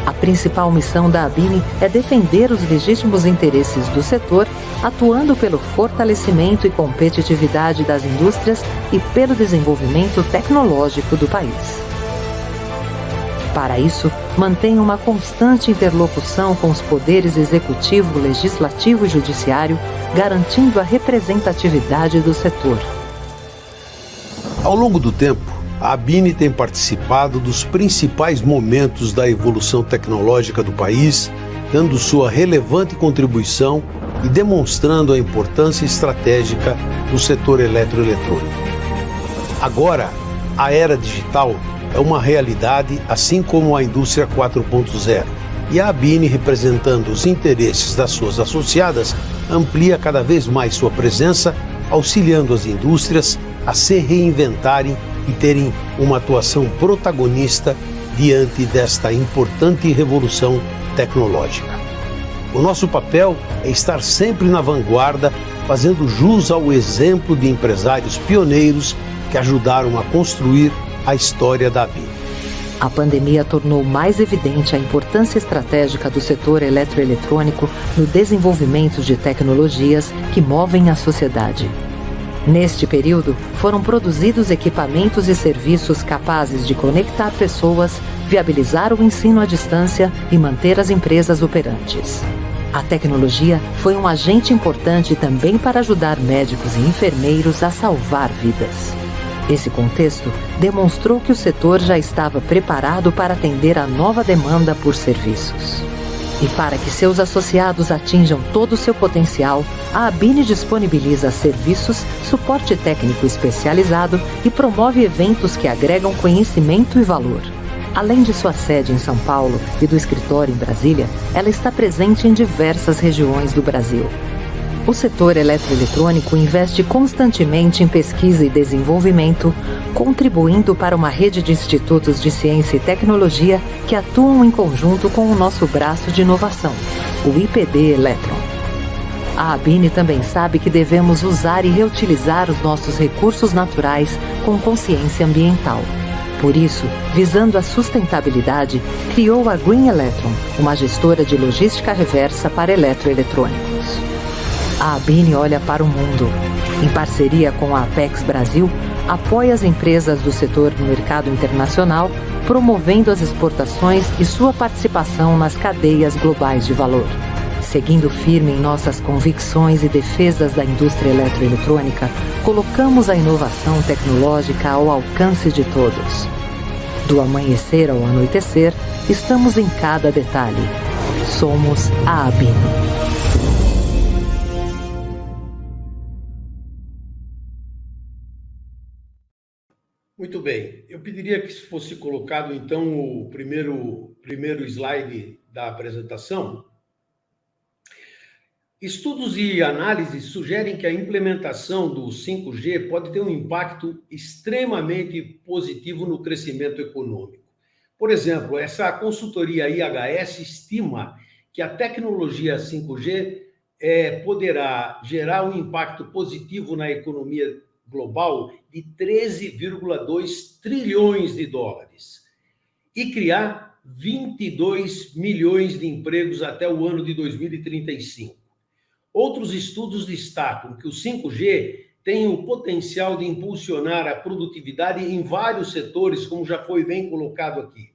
A principal missão da ABINE é defender os legítimos interesses do setor, atuando pelo fortalecimento e competitividade das indústrias e pelo desenvolvimento tecnológico do país. Para isso, mantém uma constante interlocução com os poderes executivo, legislativo e judiciário, garantindo a representatividade do setor. Ao longo do tempo, a ABINE tem participado dos principais momentos da evolução tecnológica do país, dando sua relevante contribuição e demonstrando a importância estratégica do setor eletroeletrônico. Agora, a era digital é uma realidade, assim como a indústria 4.0, e a ABINE, representando os interesses das suas associadas, amplia cada vez mais sua presença, auxiliando as indústrias a se reinventarem e terem uma atuação protagonista diante desta importante revolução tecnológica. O nosso papel é estar sempre na vanguarda, fazendo jus ao exemplo de empresários pioneiros que ajudaram a construir a história da ABINE. A pandemia tornou mais evidente a importância estratégica do setor eletroeletrônico no desenvolvimento de tecnologias que movem a sociedade. Neste período, foram produzidos equipamentos e serviços capazes de conectar pessoas, viabilizar o ensino à distância e manter as empresas operantes. A tecnologia foi um agente importante também para ajudar médicos e enfermeiros a salvar vidas. Esse contexto demonstrou que o setor já estava preparado para atender a nova demanda por serviços. E para que seus associados atinjam todo o seu potencial, a ABINE disponibiliza serviços, suporte técnico especializado e promove eventos que agregam conhecimento e valor. Além de sua sede em São Paulo e do escritório em Brasília, ela está presente em diversas regiões do Brasil. O setor eletroeletrônico investe constantemente em pesquisa e desenvolvimento, contribuindo para uma rede de institutos de ciência e tecnologia que atuam em conjunto com o nosso braço de inovação, o IPB Electron. A ABINE também sabe que devemos usar e reutilizar os nossos recursos naturais com consciência ambiental. Por isso, visando a sustentabilidade, criou a Green Electron, uma gestora de logística reversa para eletroeletrônicos. A ABINE olha para o mundo. Em parceria com a Apex Brasil, apoia as empresas do setor no mercado internacional, promovendo as exportações e sua participação nas cadeias globais de valor. Seguindo firme em nossas convicções e defesas da indústria eletroeletrônica, colocamos a inovação tecnológica ao alcance de todos. Do amanhecer ao anoitecer, estamos em cada detalhe. Somos a ABINE. Muito bem. Eu pediria que fosse colocado, então, o primeiro slide da apresentação. Estudos e análises sugerem que a implementação do 5G pode ter um impacto extremamente positivo no crescimento econômico. Por exemplo, essa consultoria IHS estima que a tecnologia 5G poderá gerar um impacto positivo na economia global de 13,2 trilhões de dólares e criar 22 milhões de empregos até o ano de 2035. Outros estudos destacam que o 5G tem o potencial de impulsionar a produtividade em vários setores, como já foi bem colocado aqui,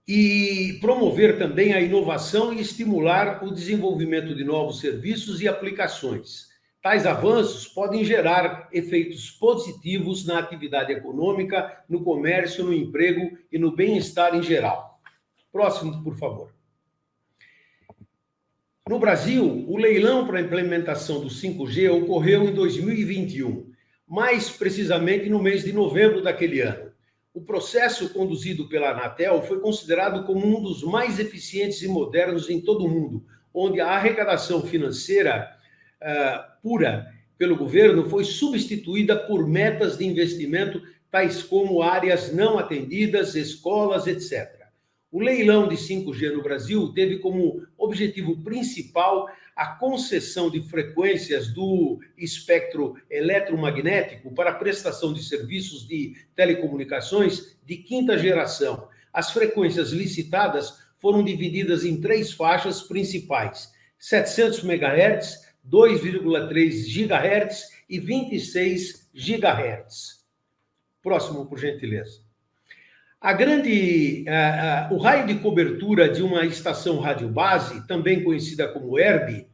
e promover também a inovação e estimular o desenvolvimento de novos serviços e aplicações. Tais avanços podem gerar efeitos positivos na atividade econômica, no comércio, no emprego e no bem-estar em geral. Próximo, por favor. No Brasil, o leilão para a implementação do 5G ocorreu em 2021, mais precisamente no mês de novembro daquele ano. O processo conduzido pela Anatel foi considerado como um dos mais eficientes e modernos em todo o mundo, onde a arrecadação financeira pura pelo governo foi substituída por metas de investimento, tais como áreas não atendidas, escolas, etc. O leilão de 5G no Brasil teve como objetivo principal a concessão de frequências do espectro eletromagnético para prestação de serviços de telecomunicações de quinta geração, As frequências licitadas foram divididas em 3 faixas principais: 700 MHz, 2,3 GHz e 26 GHz. Próximo, por gentileza. O raio de cobertura de uma estação radiobase, também conhecida como ERB,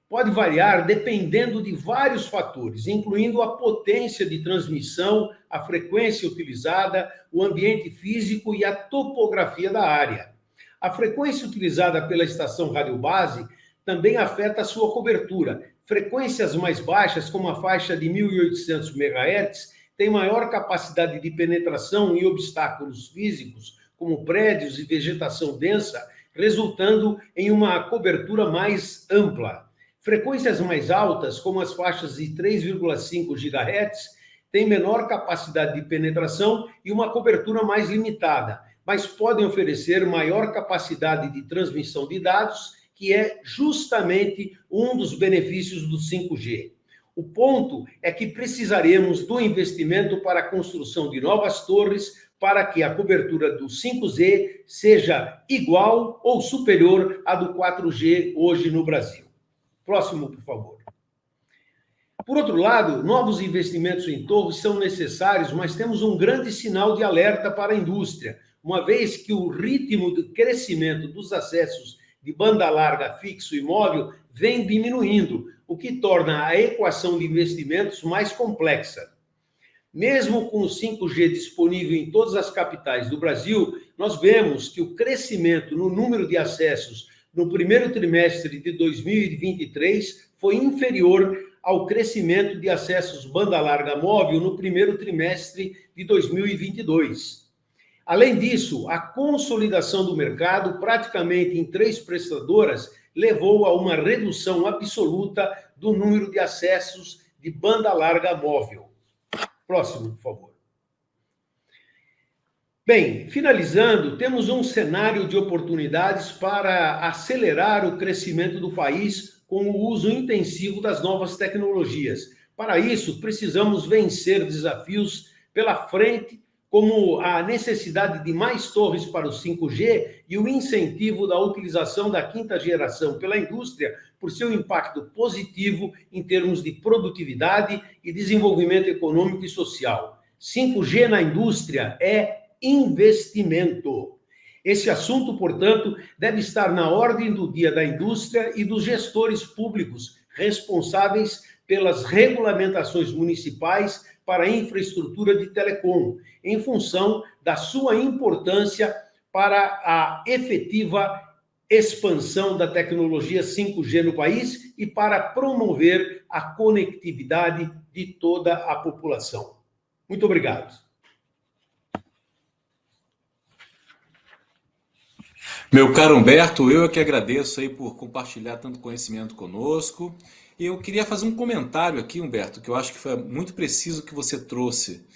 pode variar dependendo de vários fatores, incluindo a potência de transmissão, a frequência utilizada, o ambiente físico e a topografia da área. A frequência utilizada pela estação radiobase também afeta a sua cobertura. Frequências mais baixas, como a faixa de 1.800 MHz, têm maior capacidade de penetração em obstáculos físicos, como prédios e vegetação densa, resultando em uma cobertura mais ampla. Frequências mais altas, como as faixas de 3,5 GHz, têm menor capacidade de penetração e uma cobertura mais limitada, mas podem oferecer maior capacidade de transmissão de dados, que é justamente um dos benefícios do 5G. O ponto é que precisaremos do investimento para a construção de novas torres para que a cobertura do 5G seja igual ou superior à do 4G hoje no Brasil. Próximo, por favor. Por outro lado, novos investimentos em torres são necessários, mas temos um grande sinal de alerta para a indústria, uma vez que o ritmo de crescimento dos acessos de banda larga fixo e móvel vem diminuindo, o que torna a equação de investimentos mais complexa. Mesmo com o 5G disponível em todas as capitais do Brasil, nós vemos que o crescimento no número de acessos no primeiro trimestre de 2023 foi inferior ao crescimento de acessos banda larga móvel no primeiro trimestre de 2022. Além disso, a consolidação do mercado, praticamente em 3 prestadoras, levou a uma redução absoluta do número de acessos de banda larga móvel. Próximo, por favor. Bem, finalizando, temos um cenário de oportunidades para acelerar o crescimento do país com o uso intensivo das novas tecnologias. Para isso, precisamos vencer desafios pela frente, como a necessidade de mais torres para o 5G e o incentivo da utilização da 5ª geração pela indústria por seu impacto positivo em termos de produtividade e desenvolvimento econômico e social. 5G na indústria é investimento. Esse assunto, portanto, deve estar na ordem do dia da indústria e dos gestores públicos responsáveis pelas regulamentações municipais para a infraestrutura de telecom, em função da sua importância para a efetiva expansão da tecnologia 5G no país e para promover a conectividade de toda a população. Muito obrigado. Meu caro Humberto, eu é que agradeço aí por compartilhar tanto conhecimento conosco. E eu queria fazer um comentário aqui, Humberto, que eu acho que foi muito preciso que você trouxe.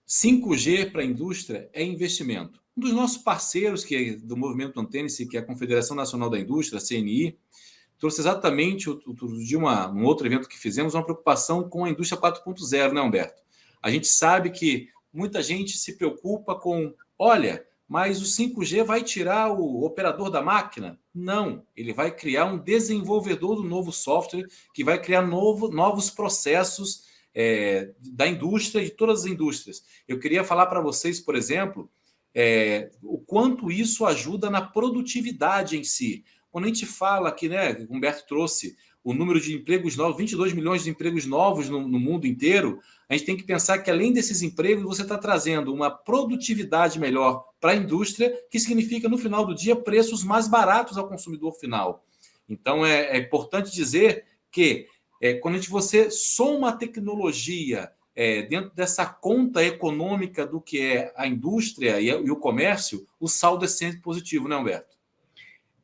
5G para a indústria é investimento. Um dos nossos parceiros do Movimento Antênese, que é a Confederação Nacional da Indústria, a CNI, trouxe exatamente, de um outro evento que fizemos, uma preocupação com a indústria 4.0, né, Humberto? A gente sabe que muita gente se preocupa com, olha, mas o 5G vai tirar o operador da máquina? Não, ele vai criar um desenvolvedor do novo software que vai criar novos processos da indústria, de todas as indústrias. Eu queria falar para vocês, por exemplo, o quanto isso ajuda na produtividade em si. Quando a gente fala aqui, né, o Humberto trouxe o número de empregos novos, 22 milhões de empregos novos no mundo inteiro, a gente tem que pensar que, além desses empregos, você está trazendo uma produtividade melhor para a indústria, que significa, no final do dia, preços mais baratos ao consumidor final. Então, é importante dizer que, quando você soma a tecnologia dentro dessa conta econômica do que é a indústria e o comércio, o saldo é sempre positivo, né, Humberto?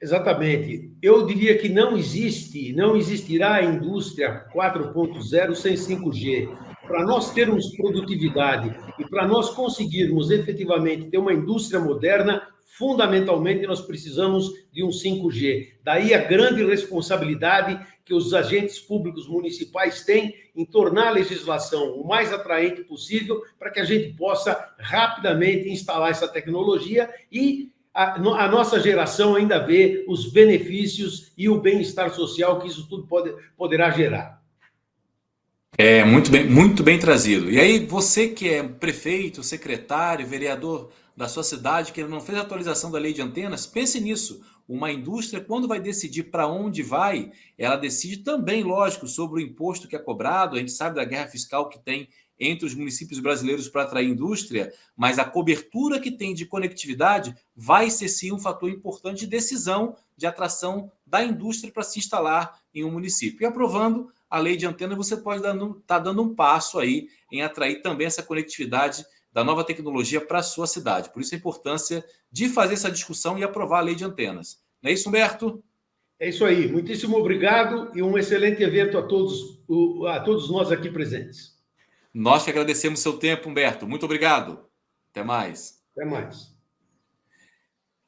Exatamente. Eu diria que não existirá a indústria 4.0 sem 5G. para nós termos produtividade e para nós conseguirmos efetivamente ter uma indústria moderna, fundamentalmente nós precisamos de um 5G. Daí a grande responsabilidade que os agentes públicos municipais têm em tornar a legislação o mais atraente possível para que a gente possa rapidamente instalar essa tecnologia e a nossa geração ainda vê os benefícios e o bem-estar social que isso tudo poderá gerar. Muito bem trazido. E aí, você que é prefeito, secretário, vereador da sua cidade, que não fez a atualização da lei de antenas, pense nisso. Uma indústria, quando vai decidir para onde vai, ela decide também, lógico, sobre o imposto que é cobrado. A gente sabe da guerra fiscal que tem entre os municípios brasileiros para atrair indústria, mas a cobertura que tem de conectividade vai ser sim um fator importante de decisão de atração da indústria para se instalar em um município. E aprovando a lei de antena, você pode estar dando um passo aí em atrair também essa conectividade da nova tecnologia para a sua cidade. Por isso a importância de fazer essa discussão e aprovar a lei de antenas. Não é isso, Humberto? É isso aí. Muitíssimo obrigado e um excelente evento a todos nós aqui presentes. Nós que agradecemos seu tempo, Humberto. Muito obrigado. Até mais. Até mais.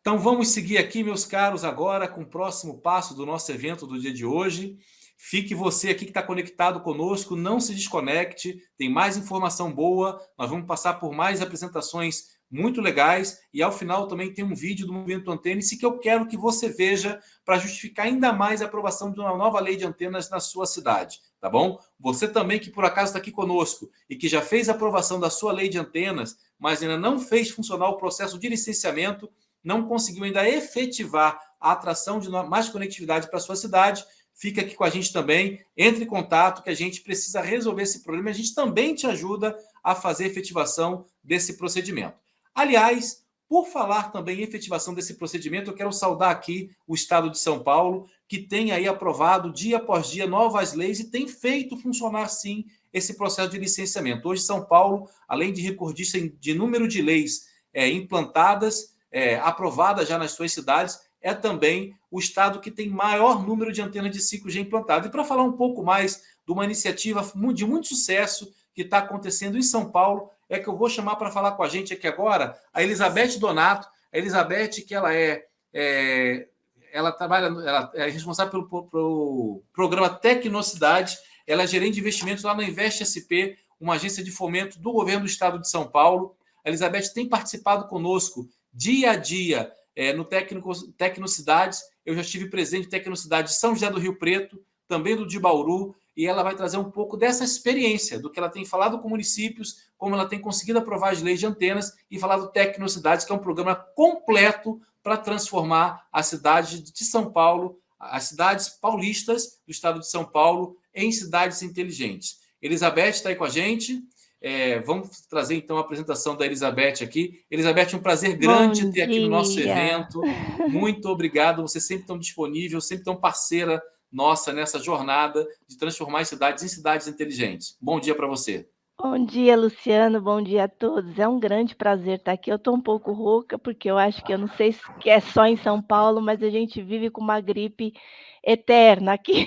Então vamos seguir aqui, meus caros, agora com o próximo passo do nosso evento do dia de hoje. Fique você aqui que está conectado conosco, não se desconecte, tem mais informação boa, nós vamos passar por mais apresentações muito legais e ao final também tem um vídeo do Movimento Antênice que eu quero que você veja para justificar ainda mais a aprovação de uma nova lei de antenas na sua cidade, tá bom? Você também que por acaso está aqui conosco e que já fez a aprovação da sua lei de antenas, mas ainda não fez funcionar o processo de licenciamento, não conseguiu ainda efetivar a atração de mais conectividade para a sua cidade, fica aqui com a gente também, entre em contato que a gente precisa resolver esse problema e a gente também te ajuda a fazer a efetivação desse procedimento. Aliás, por falar também em efetivação desse procedimento, eu quero saudar aqui o Estado de São Paulo, que tem aí aprovado dia após dia novas leis e tem feito funcionar sim esse processo de licenciamento. Hoje São Paulo, além de recordista de número de leis implantadas, aprovadas já nas suas cidades, é também o estado que tem maior número de antenas de 5G implantadas. E para falar um pouco mais de uma iniciativa de muito sucesso que está acontecendo em São Paulo, é que eu vou chamar para falar com a gente aqui agora a Elizabeth Donato. A Elizabeth, que ela é responsável pelo programa Tecnocidade, ela é gerente de investimentos lá na Invest SP, uma agência de fomento do governo do estado de São Paulo. A Elizabeth tem participado conosco dia a dia no Tecnocidades. Eu já estive presente em Tecnocidade de São José do Rio Preto, também do de Bauru, e ela vai trazer um pouco dessa experiência, do que ela tem falado com municípios, como ela tem conseguido aprovar as leis de antenas e falar do Tecnocidades, que é um programa completo para transformar a cidade de São Paulo, as cidades paulistas do estado de São Paulo, em cidades inteligentes. Elizabeth está aí com a gente. Vamos trazer então a apresentação da Elizabeth aqui. Elizabeth, um prazer grande ter aqui no nosso evento. Muito obrigado. Você sempre tão disponível, sempre tão parceira nossa nessa jornada de transformar as cidades em cidades inteligentes. Bom dia para você. Bom dia, Luciano. Bom dia a todos. É um grande prazer estar aqui. Eu estou um pouco rouca, porque eu acho que eu não sei se é só em São Paulo, mas a gente vive com uma gripe eterna aqui.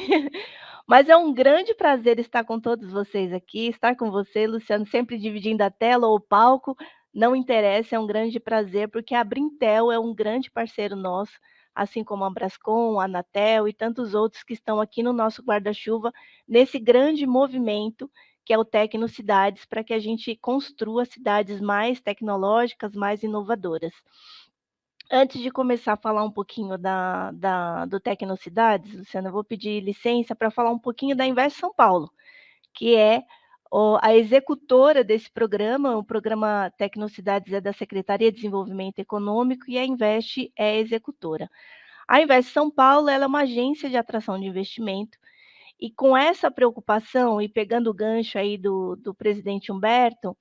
Mas é um grande prazer estar com todos vocês aqui, estar com você, Luciano, sempre dividindo a tela ou o palco, não interessa, é um grande prazer, porque a Brintel é um grande parceiro nosso, assim como a Brascom, a Anatel e tantos outros que estão aqui no nosso guarda-chuva, nesse grande movimento que é o Tecnocidades, para que a gente construa cidades mais tecnológicas, mais inovadoras. Antes de começar a falar um pouquinho do Tecnocidades, Luciana, eu vou pedir licença para falar um pouquinho da Invest São Paulo, que é a executora desse programa. O programa Tecnocidades é da Secretaria de Desenvolvimento Econômico e a Invest é a executora. A Invest São Paulo ela é uma agência de atração de investimento e com essa preocupação, e pegando o gancho aí do presidente Humberto,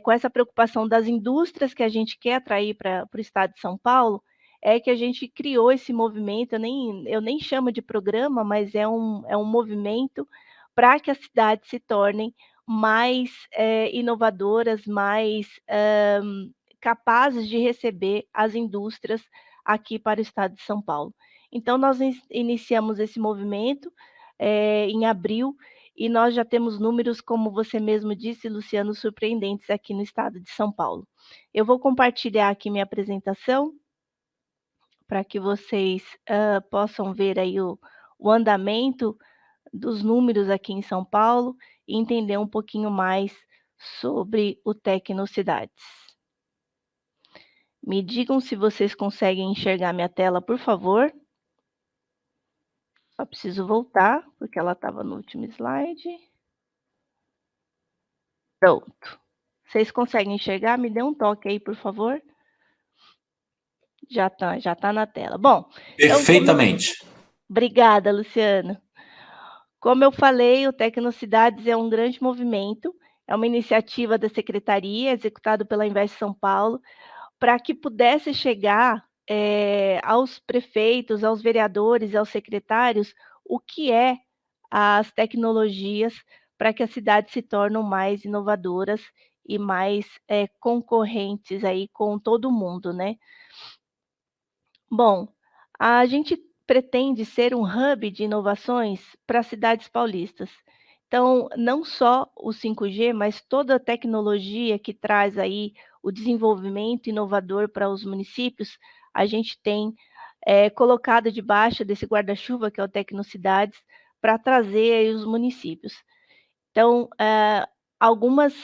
com essa preocupação das indústrias que a gente quer atrair para o estado de São Paulo, é que a gente criou esse movimento, eu nem chamo de programa, mas é um movimento para que as cidades se tornem mais inovadoras, mais capazes de receber as indústrias aqui para o estado de São Paulo. Então, nós iniciamos esse movimento em abril, e nós já temos números, como você mesmo disse, Luciano, surpreendentes aqui no estado de São Paulo. Eu vou compartilhar aqui minha apresentação para que vocês possam ver aí o andamento dos números aqui em São Paulo e entender um pouquinho mais sobre o Tecnocidades. Me digam se vocês conseguem enxergar minha tela, por favor. Só preciso voltar, porque ela estava no último slide. Pronto. Vocês conseguem enxergar? Me dê um toque aí, por favor. Já tá na tela. Bom, Perfeitamente. Então, obrigada, Luciano. Como eu falei, o Tecnocidades é um grande movimento, é uma iniciativa da Secretaria, executado pela Invest São Paulo, para que pudesse chegar aos prefeitos, aos vereadores, aos secretários, o que é as tecnologias para que as cidades se tornem mais inovadoras e mais concorrentes aí com todo mundo, né? Bom, a gente pretende ser um hub de inovações para as cidades paulistas. Então, não só o 5G, mas toda a tecnologia que traz aí o desenvolvimento inovador para os municípios, a gente tem colocado debaixo desse guarda-chuva, que é o Tecnocidades, para trazer aí os municípios. Então, algumas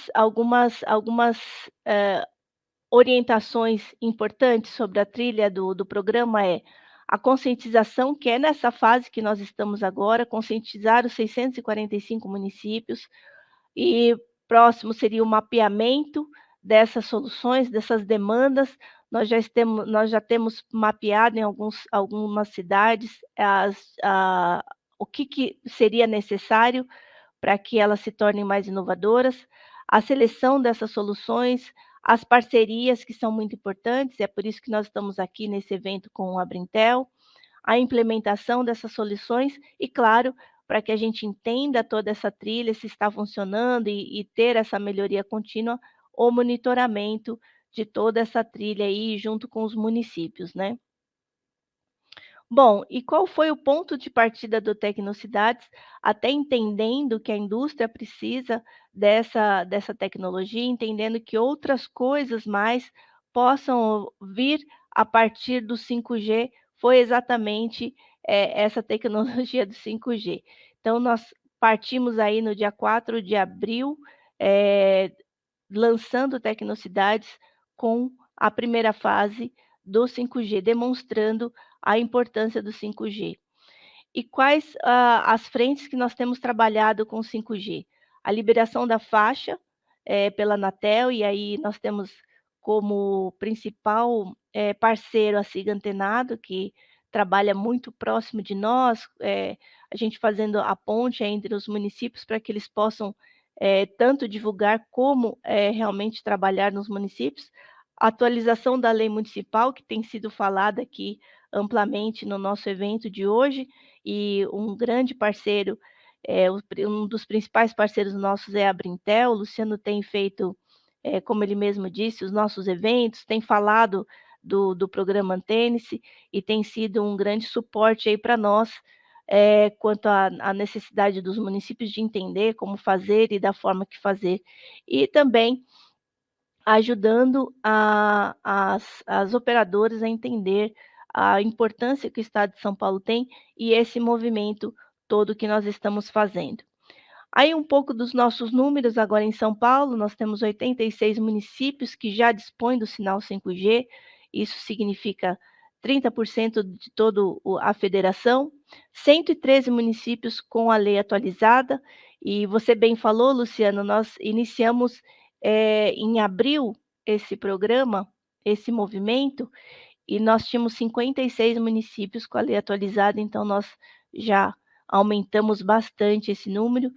orientações importantes sobre a trilha do programa é a conscientização, que é nessa fase que nós estamos agora, conscientizar os 645 municípios, e próximo seria o mapeamento dessas soluções, dessas demandas. Nós já temos mapeado em algumas cidades o que seria necessário para que elas se tornem mais inovadoras, a seleção dessas soluções, as parcerias, que são muito importantes, é por isso que nós estamos aqui nesse evento com a Brintel, a implementação dessas soluções e, claro, para que a gente entenda toda essa trilha, se está funcionando e ter essa melhoria contínua, o monitoramento de toda essa trilha aí junto com os municípios, né? Bom, e qual foi o ponto de partida do Tecnocidades, até entendendo que a indústria precisa dessa tecnologia, entendendo que outras coisas mais possam vir a partir do 5G, foi exatamente essa tecnologia do 5G. Então, nós partimos aí no dia 4 de abril, lançando Tecnocidades com a primeira fase do 5G, demonstrando a importância do 5G. E quais as frentes que nós temos trabalhado com o 5G? A liberação da faixa pela Anatel, e aí nós temos como principal parceiro a SIGA Antenado, que trabalha muito próximo de nós, a gente fazendo a ponte entre os municípios para que eles possam tanto divulgar como realmente trabalhar nos municípios. A atualização da lei municipal, que tem sido falada aqui amplamente no nosso evento de hoje, e um grande parceiro, um dos principais parceiros nossos é a Brintel. O Luciano tem feito, como ele mesmo disse, os nossos eventos, tem falado do programa Antênice e tem sido um grande suporte aí para nós, quanto à necessidade dos municípios de entender como fazer e da forma que fazer. E também ajudando as operadoras a entender a importância que o Estado de São Paulo tem e esse movimento todo que nós estamos fazendo. Aí um pouco dos nossos números agora em São Paulo, nós temos 86 municípios que já dispõem do sinal 5G, isso significa 30% de toda a federação, 113 municípios com a lei atualizada, e você bem falou, Luciano, nós iniciamos em abril esse programa, esse movimento, e nós tínhamos 56 municípios com a lei atualizada, então nós já aumentamos bastante esse número,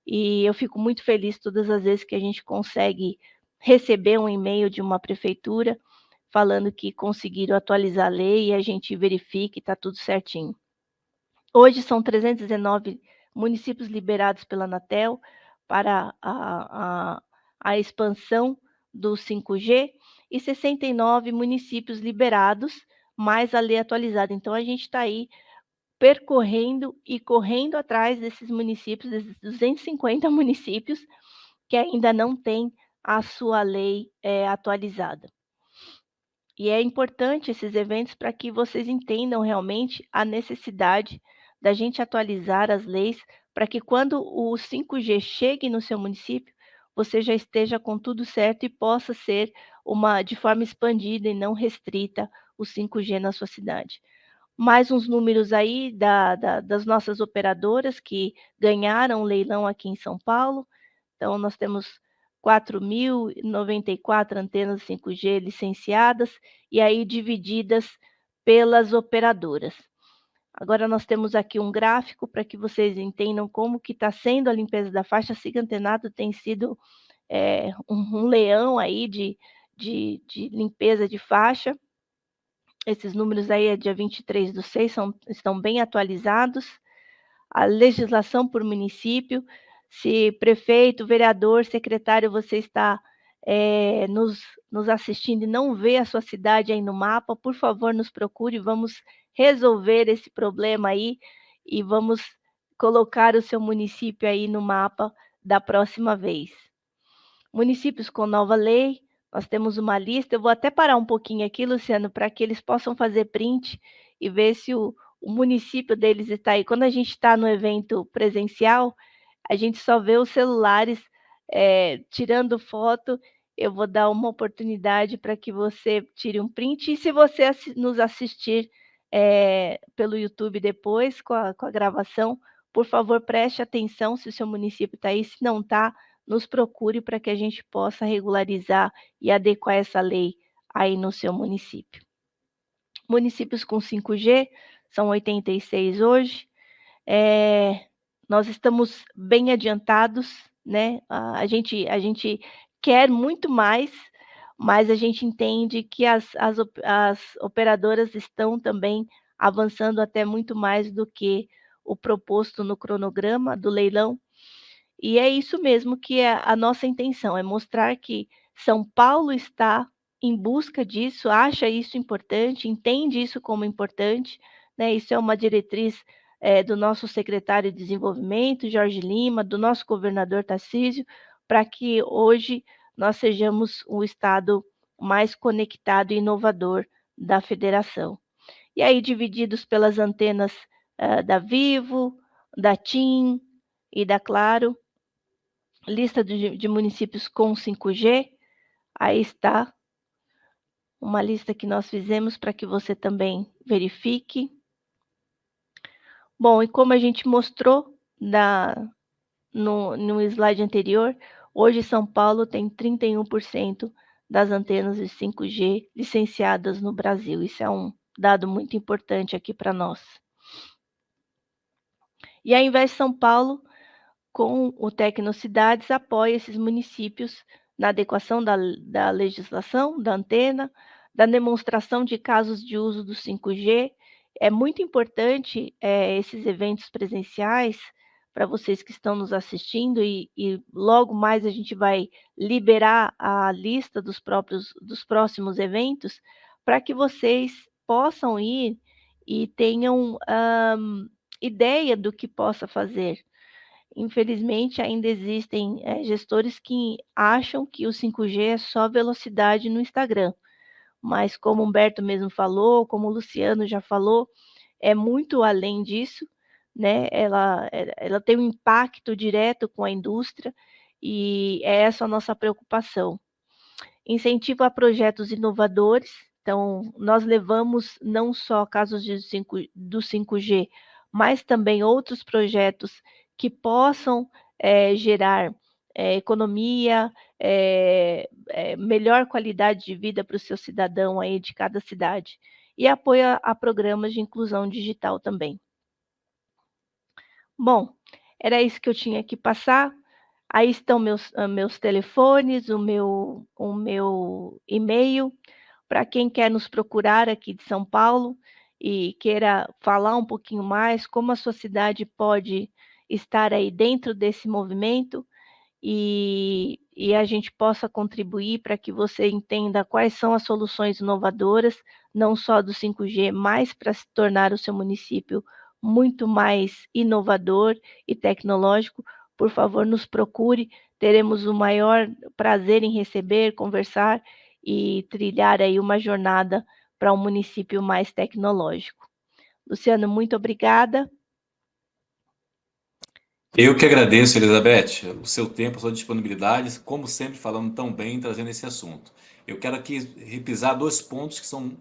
e eu fico muito feliz todas as vezes que a gente consegue receber um e-mail de uma prefeitura falando que conseguiram atualizar a lei e a gente verifica e está tudo certinho. Hoje são 319 municípios liberados pela Anatel para a expansão do 5G e 69 municípios liberados, mais a lei atualizada. Então, a gente está aí percorrendo e correndo atrás desses municípios, desses 250 municípios que ainda não têm a sua lei atualizada. E é importante esses eventos para que vocês entendam realmente a necessidade da gente atualizar as leis para que quando o 5G chegue no seu município, você já esteja com tudo certo e possa ser de forma expandida e não restrita o 5G na sua cidade. Mais uns números aí das nossas operadoras que ganharam o leilão aqui em São Paulo. Então, nós temos 4.094 antenas 5G licenciadas e aí divididas pelas operadoras. Agora nós temos aqui um gráfico para que vocês entendam como que está sendo a limpeza da faixa. A SIG Antenado tem sido um leão aí de limpeza de faixa. Esses números aí é dia 23/6, estão bem atualizados. A legislação por município, se prefeito, vereador, secretário, você está nos assistindo e não vê a sua cidade aí no mapa, por favor, nos procure, vamos resolver esse problema aí e vamos colocar o seu município aí no mapa da próxima vez. Municípios com nova lei, nós temos uma lista, eu vou até parar um pouquinho aqui, Luciano, para que eles possam fazer print e ver se o município deles está aí. Quando a gente está no evento presencial, a gente só vê os celulares tirando foto. Eu vou dar uma oportunidade para que você tire um print. E se você nos assistir pelo YouTube depois, com a gravação, por favor, preste atenção se o seu município está aí. Se não está, nos procure para que a gente possa regularizar e adequar essa lei aí no seu município. Municípios com 5G, são 86 hoje. Nós estamos bem adiantados, né? A gente quer muito mais, mas a gente entende que as operadoras estão também avançando até muito mais do que o proposto no cronograma do leilão. E é isso mesmo que é a nossa intenção, é mostrar que São Paulo está em busca disso, acha isso importante, entende isso como importante, né? Isso é uma diretriz do nosso secretário de Desenvolvimento, Jorge Lima, do nosso governador Tarcísio, para que hoje nós sejamos o estado mais conectado e inovador da federação. E aí, divididos pelas antenas da Vivo, da TIM e da Claro, lista de municípios com 5G, aí está uma lista que nós fizemos para que você também verifique. Bom, e como a gente mostrou no slide anterior, hoje São Paulo tem 31% das antenas de 5G licenciadas no Brasil. Isso é um dado muito importante aqui para nós. E a Invest São Paulo, com o Tecnocidades, apoia esses municípios na adequação da legislação, da antena, da demonstração de casos de uso do 5G. É muito importante esses eventos presenciais para vocês que estão nos assistindo e logo mais a gente vai liberar a lista dos próximos eventos para que vocês possam ir e tenham ideia do que possa fazer. Infelizmente, ainda existem gestores que acham que o 5G é só velocidade no Instagram. Mas como o Humberto mesmo falou, como o Luciano já falou, é muito além disso, né? Ela tem um impacto direto com a indústria e é essa a nossa preocupação. Incentivo a projetos inovadores. Então, nós levamos não só casos do 5G, mas também outros projetos que possam gerar economia, melhor qualidade de vida para o seu cidadão aí de cada cidade. E apoio a programas de inclusão digital também. Bom, era isso que eu tinha que passar. Aí estão meus telefones, o meu e-mail, para quem quer nos procurar aqui de São Paulo e queira falar um pouquinho mais, como a sua cidade pode estar aí dentro desse movimento e a gente possa contribuir para que você entenda quais são as soluções inovadoras, não só do 5G, mas para se tornar o seu município muito mais inovador e tecnológico, por favor, nos procure. Teremos o maior prazer em receber, conversar e trilhar aí uma jornada para um município mais tecnológico. Luciano, muito obrigada. Eu que agradeço, Elizabeth, o seu tempo, a sua disponibilidade, como sempre, falando tão bem, trazendo esse assunto. Eu quero aqui repisar 2 pontos que são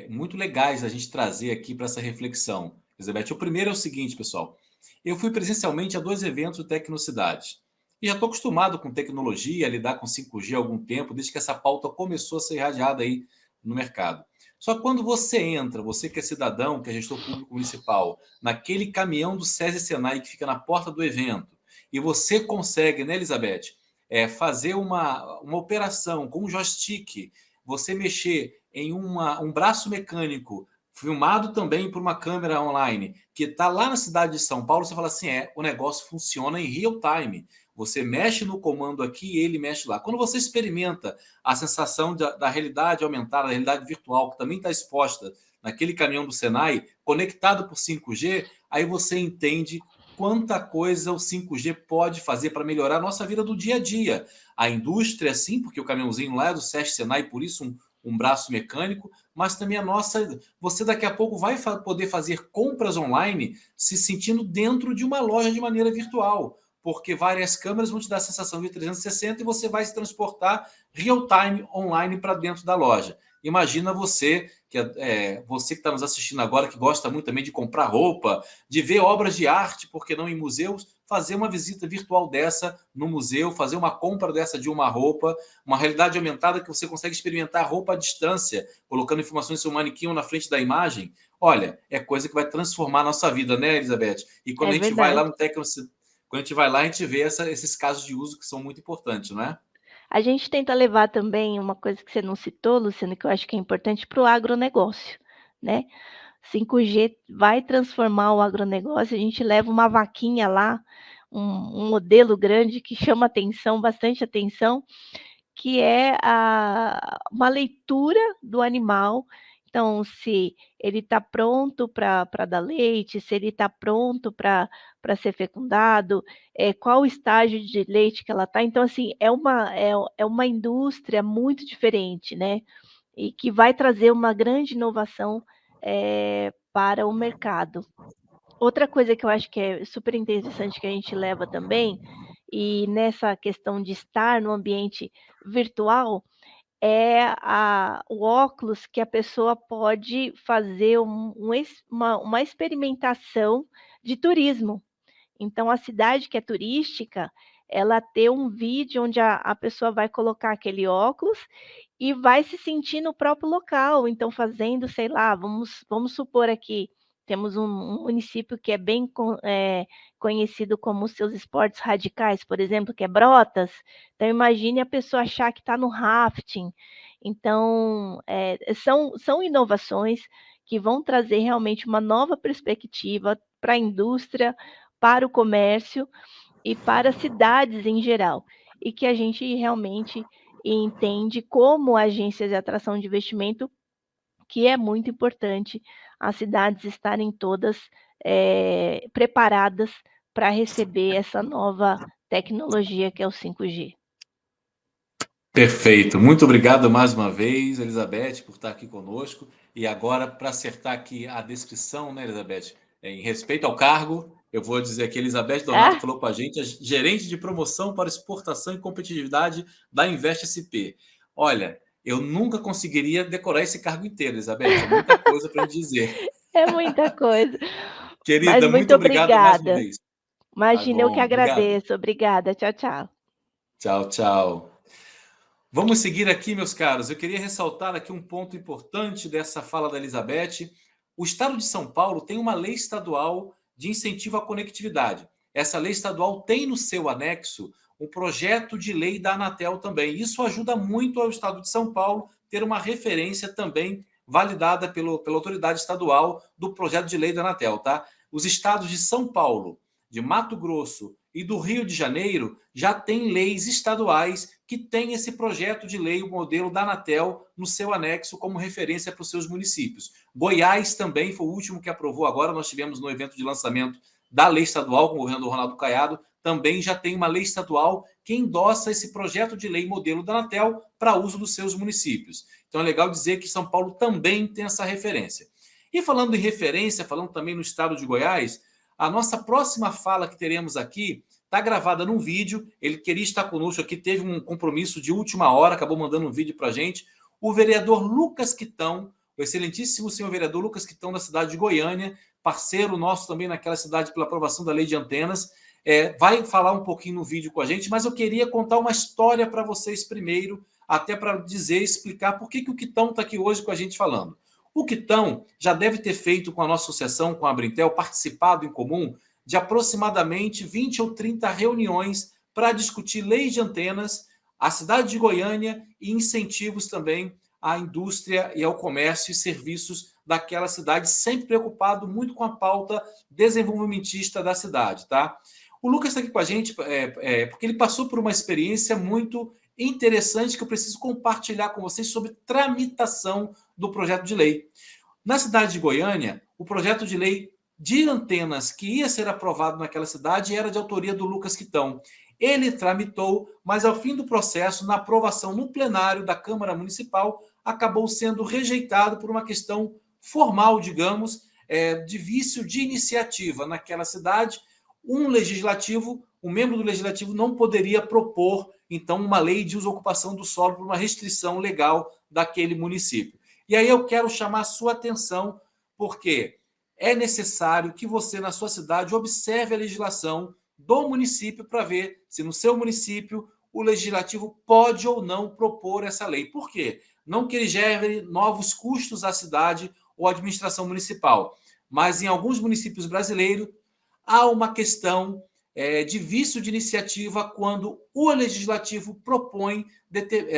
muito legais a gente trazer aqui para essa reflexão, Elizabeth. O primeiro é o seguinte, pessoal. Eu fui presencialmente a 2 eventos do Tecnocidade. E já estou acostumado com tecnologia, a lidar com 5G há algum tempo, desde que essa pauta começou a ser irradiada aí no mercado. Só que quando você entra, você que é cidadão, que é gestor público municipal, naquele caminhão do SESI Senai que fica na porta do evento, e você consegue, né, Elizabeth, fazer uma operação com um joystick, você mexer em um braço mecânico, filmado também por uma câmera online, que está lá na cidade de São Paulo, você fala assim, o negócio funciona em real time. Você mexe no comando aqui e ele mexe lá. Quando você experimenta a sensação da realidade aumentada, da realidade virtual, que também está exposta naquele caminhão do Senai, conectado por 5G, aí você entende quanta coisa o 5G pode fazer para melhorar a nossa vida do dia a dia. A indústria, sim, porque o caminhãozinho lá é do SESC Senai, por isso um braço mecânico, mas também a nossa... Você daqui a pouco vai poder fazer compras online se sentindo dentro de uma loja de maneira virtual, porque várias câmeras vão te dar a sensação de 360 e você vai se transportar real-time online para dentro da loja. Imagina você que está nos assistindo agora, que gosta muito também de comprar roupa, de ver obras de arte, porque não em museus, fazer uma visita virtual dessa no museu, fazer uma compra dessa de uma roupa, uma realidade aumentada que você consegue experimentar roupa à distância, colocando informações sobre o manequim ou na frente da imagem. Olha, é coisa que vai transformar a nossa vida, né, Elizabeth? E quando a gente vai lá no quando a gente vai lá, a gente vê esses casos de uso que são muito importantes, não é? A gente tenta levar também uma coisa que você não citou, Luciano, que eu acho que é importante para o agronegócio, né? 5G vai transformar o agronegócio, a gente leva uma vaquinha lá, um modelo grande que chama atenção, bastante atenção, que é uma leitura do animal. Então, se ele está pronto para dar leite, se ele está pronto para ser fecundado, qual o estágio de leite que ela está. Então, assim, é uma indústria muito diferente, né? E que vai trazer uma grande inovação para o mercado. Outra coisa que eu acho que é super interessante que a gente leva também, e nessa questão de estar no ambiente virtual, é o óculos que a pessoa pode fazer uma experimentação de turismo. Então, a cidade que é turística, ela tem um vídeo onde a pessoa vai colocar aquele óculos e vai se sentir no próprio local. Então, fazendo, sei lá, vamos supor aqui, temos um município que é bem conhecido como os seus esportes radicais, por exemplo, que é Brotas. Então, imagine a pessoa achar que está no rafting. Então, são inovações que vão trazer realmente uma nova perspectiva para a indústria, para o comércio e para as cidades em geral, e que a gente realmente entende como agências de atração de investimento que é muito importante as cidades estarem todas preparadas para receber essa nova tecnologia que é o 5G. Perfeito. Muito obrigado mais uma vez, Elizabeth, por estar aqui conosco. E agora, para acertar aqui a descrição, né, Elizabeth? Em respeito ao cargo, eu vou dizer que Elizabeth Donato falou com a gente, a gerente de promoção para exportação e competitividade da Invest SP. Olha, eu nunca conseguiria decorar esse cargo inteiro, Elizabeth. É muita coisa para dizer. É muita coisa. Querida, Mas muito obrigado mais uma vez. Imagina, eu que Obrigado. agradeço. Obrigada. Tchau, tchau. Tchau, tchau. Vamos seguir aqui, meus caros. Eu queria ressaltar aqui um ponto importante dessa fala da Elizabeth. O Estado de São Paulo tem uma lei estadual de incentivo à conectividade. Essa lei estadual tem no seu anexo um projeto de lei da Anatel também. Isso ajuda muito ao Estado de São Paulo ter uma referência também validada pela autoridade estadual do projeto de lei da Anatel, tá? Os estados de São Paulo, de Mato Grosso e do Rio de Janeiro já têm leis estaduais que têm esse projeto de lei, o modelo da Anatel, no seu anexo como referência para os seus municípios. Goiás também foi o último que aprovou agora, nós tivemos no evento de lançamento da lei estadual com o governador Ronaldo Caiado, também já tem uma lei estadual que endossa esse projeto de lei modelo da Anatel para uso dos seus municípios. Então é legal dizer que São Paulo também tem essa referência. E falando em referência, falando também no estado de Goiás, a nossa próxima fala que teremos aqui está gravada num vídeo. Ele queria estar conosco aqui, teve um compromisso de última hora, acabou mandando um vídeo para a gente. O vereador Lucas Quitão, o excelentíssimo senhor vereador Lucas Quitão, da cidade de Goiânia, parceiro nosso também naquela cidade pela aprovação da lei de antenas, vai falar um pouquinho no vídeo com a gente, mas eu queria contar uma história para vocês primeiro, até para dizer, explicar por que o Quitão está aqui hoje com a gente falando. O Quitão já deve ter feito com a nossa associação, com a Abrintel, participado em comum de aproximadamente 20 ou 30 reuniões para discutir leis de antenas, a cidade de Goiânia e incentivos também à indústria e ao comércio e serviços daquela cidade, sempre preocupado muito com a pauta desenvolvimentista da cidade, tá? O Lucas está aqui com a gente porque ele passou por uma experiência muito interessante que eu preciso compartilhar com vocês sobre tramitação do projeto de lei. Na cidade de Goiânia, o projeto de lei de antenas que ia ser aprovado naquela cidade era de autoria do Lucas Quitão. Ele tramitou, mas ao fim do processo, na aprovação no plenário da Câmara Municipal, acabou sendo rejeitado por uma questão formal, digamos, de vício de iniciativa naquela cidade. Um membro do legislativo não poderia propor, então, uma lei de uso-ocupação do solo por uma restrição legal daquele município. E aí eu quero chamar a sua atenção, porque é necessário que você, na sua cidade, observe a legislação do município para ver se no seu município o legislativo pode ou não propor essa lei. Por quê? Não que ele gere novos custos à cidade ou à administração municipal, mas em alguns municípios brasileiros há uma questão de vício de iniciativa quando o legislativo propõe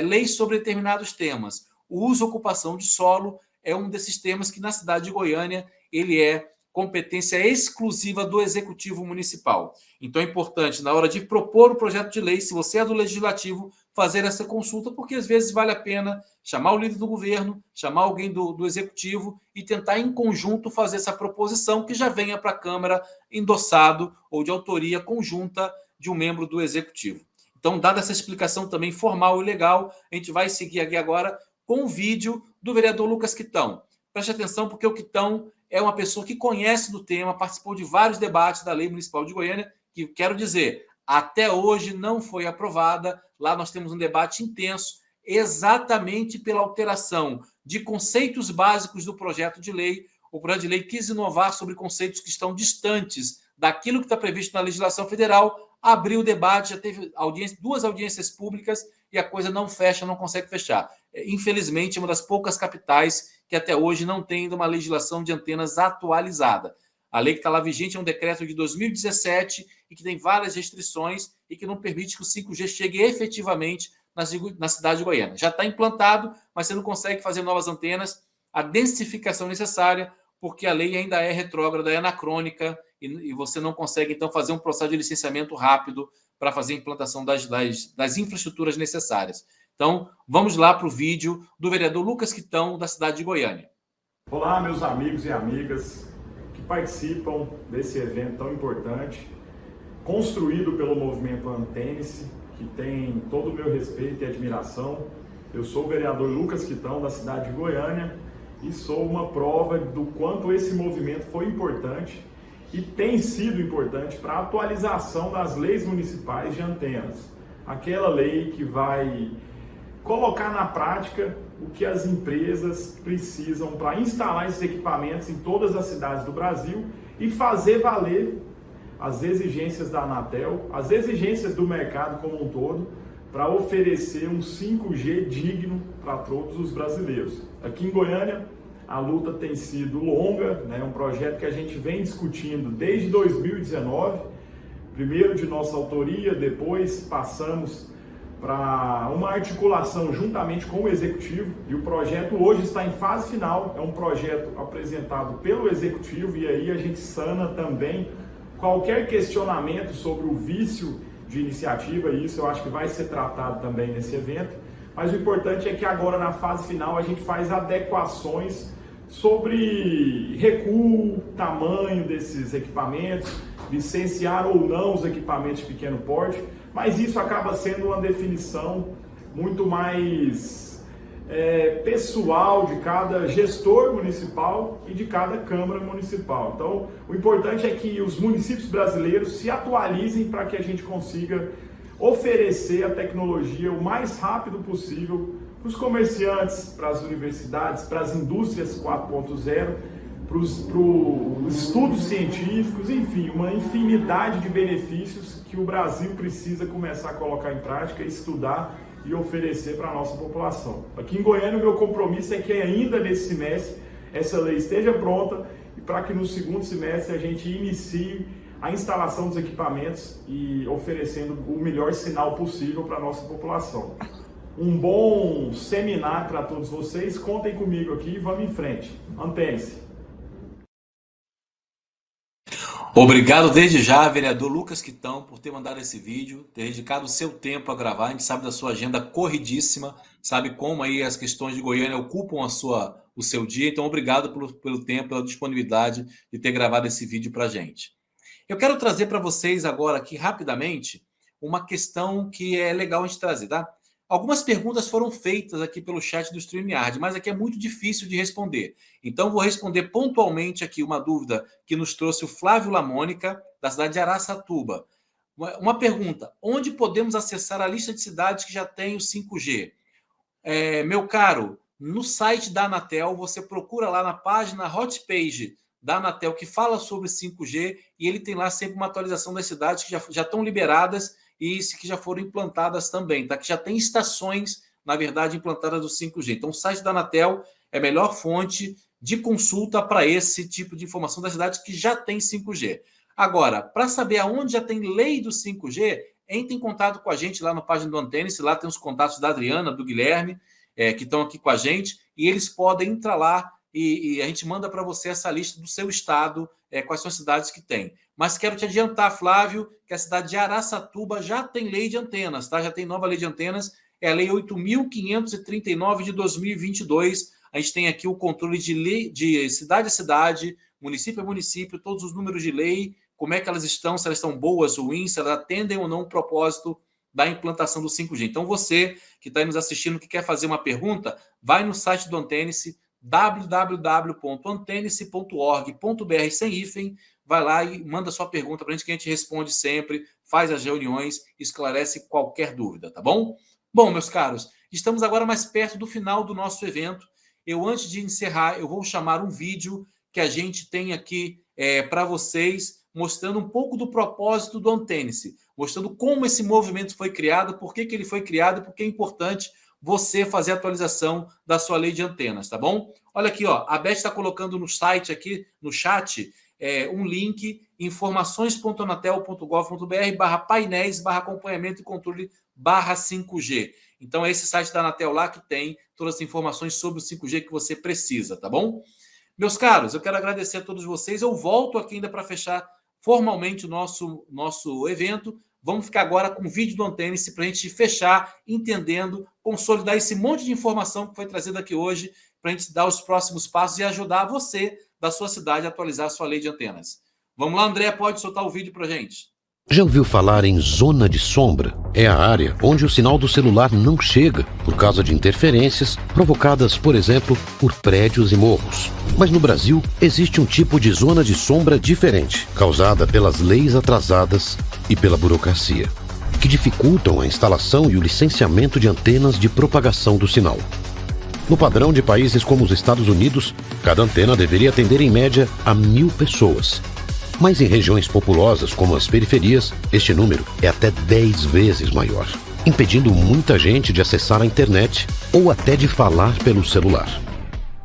leis sobre determinados temas. O uso e ocupação de solo é um desses temas que na cidade de Goiânia ele é competência exclusiva do Executivo Municipal. Então é importante, na hora de propor o projeto de lei, se você é do Legislativo, fazer essa consulta, porque às vezes vale a pena chamar o líder do governo, chamar alguém do Executivo e tentar em conjunto fazer essa proposição que já venha para a Câmara endossado ou de autoria conjunta de um membro do Executivo. Então, dada essa explicação também formal e legal, a gente vai seguir aqui agora com o vídeo do vereador Lucas Quitão. Preste atenção, porque o Quitão é uma pessoa que conhece do tema, participou de vários debates da Lei Municipal de Goiânia, que, quero dizer, até hoje não foi aprovada. Lá nós temos um debate intenso, exatamente pela alteração de conceitos básicos do projeto de lei. O projeto de lei quis inovar sobre conceitos que estão distantes daquilo que está previsto na legislação federal, abriu o debate, já teve duas audiências públicas e a coisa não fecha, não consegue fechar. Infelizmente, é uma das poucas capitais que até hoje não tem ainda uma legislação de antenas atualizada. A lei que está lá vigente é um decreto de 2017 e que tem várias restrições e que não permite que o 5G chegue efetivamente na cidade de Goiânia. Já está implantado, mas você não consegue fazer novas antenas, a densificação necessária, porque a lei ainda é retrógrada, é anacrônica, e você não consegue, então, fazer um processo de licenciamento rápido para fazer a implantação das infraestruturas necessárias. Então, vamos lá para o vídeo do vereador Lucas Quitão, da cidade de Goiânia. Olá, meus amigos e amigas que participam desse evento tão importante, construído pelo movimento Antene-se, que tem todo o meu respeito e admiração. Eu sou o vereador Lucas Quitão, da cidade de Goiânia, e sou uma prova do quanto esse movimento foi importante e tem sido importante para a atualização das leis municipais de antenas. Aquela lei que vai colocar na prática o que as empresas precisam para instalar esses equipamentos em todas as cidades do Brasil e fazer valer as exigências da Anatel, as exigências do mercado como um todo, para oferecer um 5G digno para todos os brasileiros. Aqui em Goiânia, a luta tem sido longa, né? Um projeto que a gente vem discutindo desde 2019, primeiro de nossa autoria, depois passamos para uma articulação juntamente com o Executivo, e o projeto hoje está em fase final. É um projeto apresentado pelo Executivo, e aí a gente sana também qualquer questionamento sobre o vício de iniciativa, e isso eu acho que vai ser tratado também nesse evento, mas o importante é que agora na fase final a gente faz adequações sobre recuo, tamanho desses equipamentos, licenciar ou não os equipamentos de pequeno porte, mas isso acaba sendo uma definição muito mais pessoal de cada gestor municipal e de cada Câmara Municipal. Então, o importante é que os municípios brasileiros se atualizem para que a gente consiga oferecer a tecnologia o mais rápido possível para os comerciantes, para as universidades, para as indústrias 4.0, para os estudos científicos, enfim, uma infinidade de benefícios que o Brasil precisa começar a colocar em prática, estudar e oferecer para a nossa população. Aqui em Goiânia, o meu compromisso é que ainda nesse semestre essa lei esteja pronta e para que no segundo semestre a gente inicie a instalação dos equipamentos e oferecendo o melhor sinal possível para a nossa população. Um bom seminário para todos vocês, contem comigo aqui e vamos em frente. Antene-se. Obrigado desde já, vereador Lucas Quitão, por ter mandado esse vídeo, ter dedicado o seu tempo a gravar. A gente sabe da sua agenda corridíssima, sabe como aí as questões de Goiânia ocupam o seu dia. Então, obrigado pelo tempo, pela disponibilidade de ter gravado esse vídeo para a gente. Eu quero trazer para vocês agora aqui rapidamente uma questão que é legal a gente trazer, tá? Algumas perguntas foram feitas aqui pelo chat do StreamYard, mas aqui é muito difícil de responder. Então, vou responder pontualmente aqui uma dúvida que nos trouxe o Flávio Lamônica, da cidade de Araçatuba. Uma pergunta: onde podemos acessar a lista de cidades que já têm o 5G? Meu caro, no site da Anatel, você procura lá na página Hotpage da Anatel, que fala sobre 5G, e ele tem lá sempre uma atualização das cidades que já estão liberadas e que já foram implantadas também, tá? Que já tem estações, na verdade, implantadas do 5G. Então, o site da Anatel é a melhor fonte de consulta para esse tipo de informação das cidades que já tem 5G. Agora, para saber aonde já tem lei do 5G, entre em contato com a gente lá na página do Antene-se, lá tem os contatos da Adriana, do Guilherme, que estão aqui com a gente, e eles podem entrar lá e a gente manda para você essa lista do seu estado, quais são as cidades que tem. Mas quero te adiantar, Flávio, que a cidade de Araçatuba já tem lei de antenas, tá? Já tem nova lei de antenas, é a Lei 8.539 de 2022. A gente tem aqui o controle de cidade a cidade, município a município, todos os números de lei, como é que elas estão, se elas estão boas, ruins, se elas atendem ou não o propósito da implantação do 5G. Então, você que está aí nos assistindo, que quer fazer uma pergunta, vai no site do Antene-se, www.antene-se.org.br, sem hífen, vai lá e manda sua pergunta para a gente, que a gente responde sempre, faz as reuniões, esclarece qualquer dúvida, tá bom? Bom, meus caros, estamos agora mais perto do final do nosso evento. Antes de encerrar, eu vou chamar um vídeo que a gente tem aqui para vocês, mostrando um pouco do propósito do Antene-se, mostrando como esse movimento foi criado, por que ele foi criado, porque é importante você fazer a atualização da sua lei de antenas, tá bom? Olha aqui, ó, a Beth está colocando no site aqui, no chat, um link, informações.anatel.gov.br/painéis/acompanhamento e controle/5G. Então, é esse site da Anatel lá que tem todas as informações sobre o 5G que você precisa, tá bom? Meus caros, eu quero agradecer a todos vocês. Eu volto aqui ainda para fechar formalmente o nosso evento. Vamos ficar agora com o vídeo do Antene-se para a gente fechar, entendendo, consolidar esse monte de informação que foi trazida aqui hoje, para a gente dar os próximos passos e ajudar você da sua cidade a atualizar a sua lei de antenas. Vamos lá, André, pode soltar o vídeo para a gente. Já ouviu falar em zona de sombra? É a área onde o sinal do celular não chega por causa de interferências provocadas, por exemplo, por prédios e morros. Mas no Brasil existe um tipo de zona de sombra diferente, causada pelas leis atrasadas e pela burocracia, que dificultam a instalação e o licenciamento de antenas de propagação do sinal. No padrão de países como os Estados Unidos, cada antena deveria atender em média a 1.000 pessoas. Mas em regiões populosas como as periferias, este número é até 10 vezes maior, impedindo muita gente de acessar a internet ou até de falar pelo celular.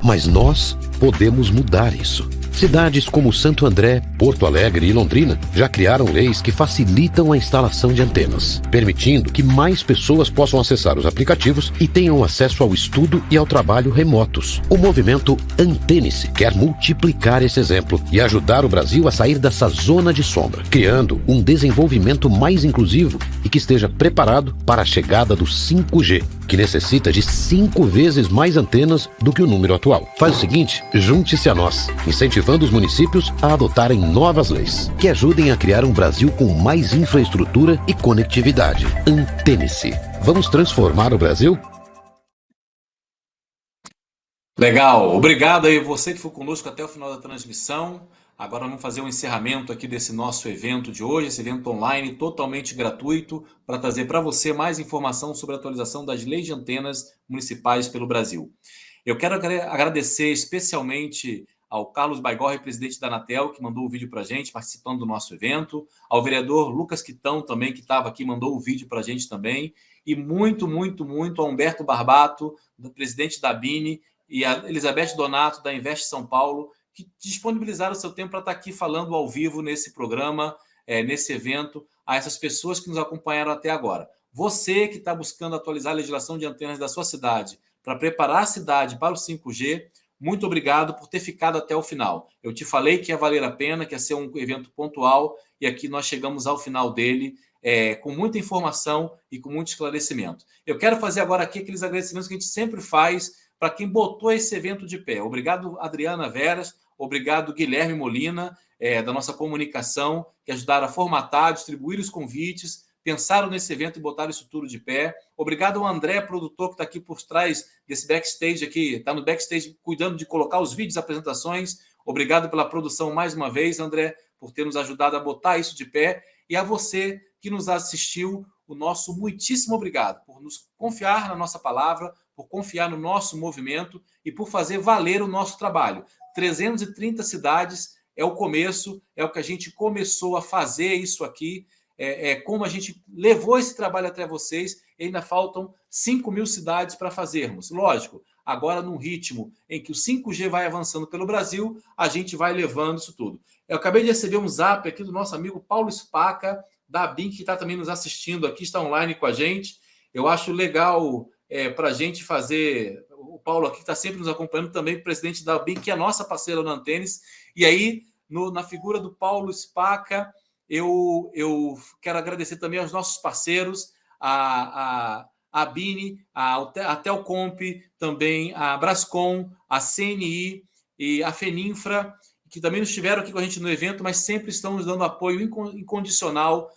Mas nós podemos mudar isso. Cidades como Santo André, Porto Alegre e Londrina já criaram leis que facilitam a instalação de antenas, permitindo que mais pessoas possam acessar os aplicativos e tenham acesso ao estudo e ao trabalho remotos. O movimento Antene-se quer multiplicar esse exemplo e ajudar o Brasil a sair dessa zona de sombra, criando um desenvolvimento mais inclusivo e que esteja preparado para a chegada do 5G, que necessita de 5 vezes mais antenas do que o número atual. Faz o seguinte, junte-se a nós, incentivando os municípios a adotarem novas leis que ajudem a criar um Brasil com mais infraestrutura e conectividade. Antene-se. Vamos transformar o Brasil? Legal, obrigado aí você que foi conosco até o final da transmissão. Agora vamos fazer um encerramento aqui desse nosso evento de hoje, esse evento online totalmente gratuito, para trazer para você mais informação sobre a atualização das leis de antenas municipais pelo Brasil. Eu quero agradecer especialmente ao Carlos Baigorre, presidente da Anatel, que mandou o vídeo para a gente, participando do nosso evento, ao vereador Lucas Quitão também, que estava aqui, mandou o vídeo para a gente também, e muito ao Humberto Barbato, do presidente da BINE, e a Elizabeth Donato, da Invest São Paulo, que disponibilizaram o seu tempo para estar aqui falando ao vivo nesse programa, nesse evento, a essas pessoas que nos acompanharam até agora. Você que está buscando atualizar a legislação de antenas da sua cidade para preparar a cidade para o 5G, muito obrigado por ter ficado até o final. Eu te falei que ia valer a pena, que ia ser um evento pontual, e aqui nós chegamos ao final dele, com muita informação e com muito esclarecimento. Eu quero fazer agora aqui aqueles agradecimentos que a gente sempre faz para quem botou esse evento de pé. Obrigado, Adriana Veras, obrigado, Guilherme Molina, da nossa comunicação, que ajudaram a formatar, distribuir os convites, pensaram nesse evento e botaram isso tudo de pé. Obrigado ao André, produtor, que está aqui por trás desse backstage aqui, está no backstage cuidando de colocar os vídeos, apresentações. Obrigado pela produção mais uma vez, André, por ter nos ajudado a botar isso de pé. E a você que nos assistiu, o nosso muitíssimo obrigado por nos confiar na nossa palavra, por confiar no nosso movimento e por fazer valer o nosso trabalho. 330 cidades é o começo, é o que a gente começou a fazer isso aqui, como a gente levou esse trabalho até vocês, e ainda faltam 5.000 cidades para fazermos. Lógico, agora num ritmo em que o 5G vai avançando pelo Brasil, a gente vai levando isso tudo. Eu acabei de receber um zap aqui do nosso amigo Paulo Spaca, da BIM, que está também nos assistindo aqui, está online com a gente. Eu acho legal para a gente fazer... O Paulo aqui está sempre nos acompanhando também, presidente da BIM, que é a nossa parceira no Antenes. E aí, na figura do Paulo Spaca, eu quero agradecer também aos nossos parceiros, a BINE, a Telcomp, também a Brascom, a CNI e a Feninfra, que também estiveram aqui com a gente no evento, mas sempre estão nos dando apoio incondicional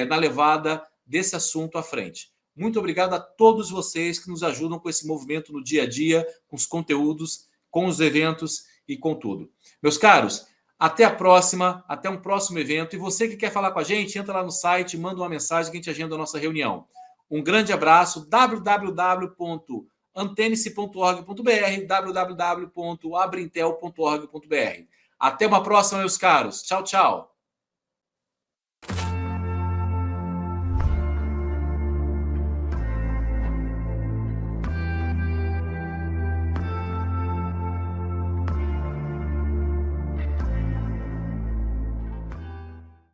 na levada desse assunto à frente. Muito obrigado a todos vocês que nos ajudam com esse movimento no dia a dia, com os conteúdos, com os eventos e com tudo. Meus caros, até a próxima, até um próximo evento. E você que quer falar com a gente, entra lá no site, manda uma mensagem que a gente agenda a nossa reunião. Um grande abraço, www.antenice.org.br, www.abrintel.org.br. Até uma próxima, meus caros. Tchau, tchau.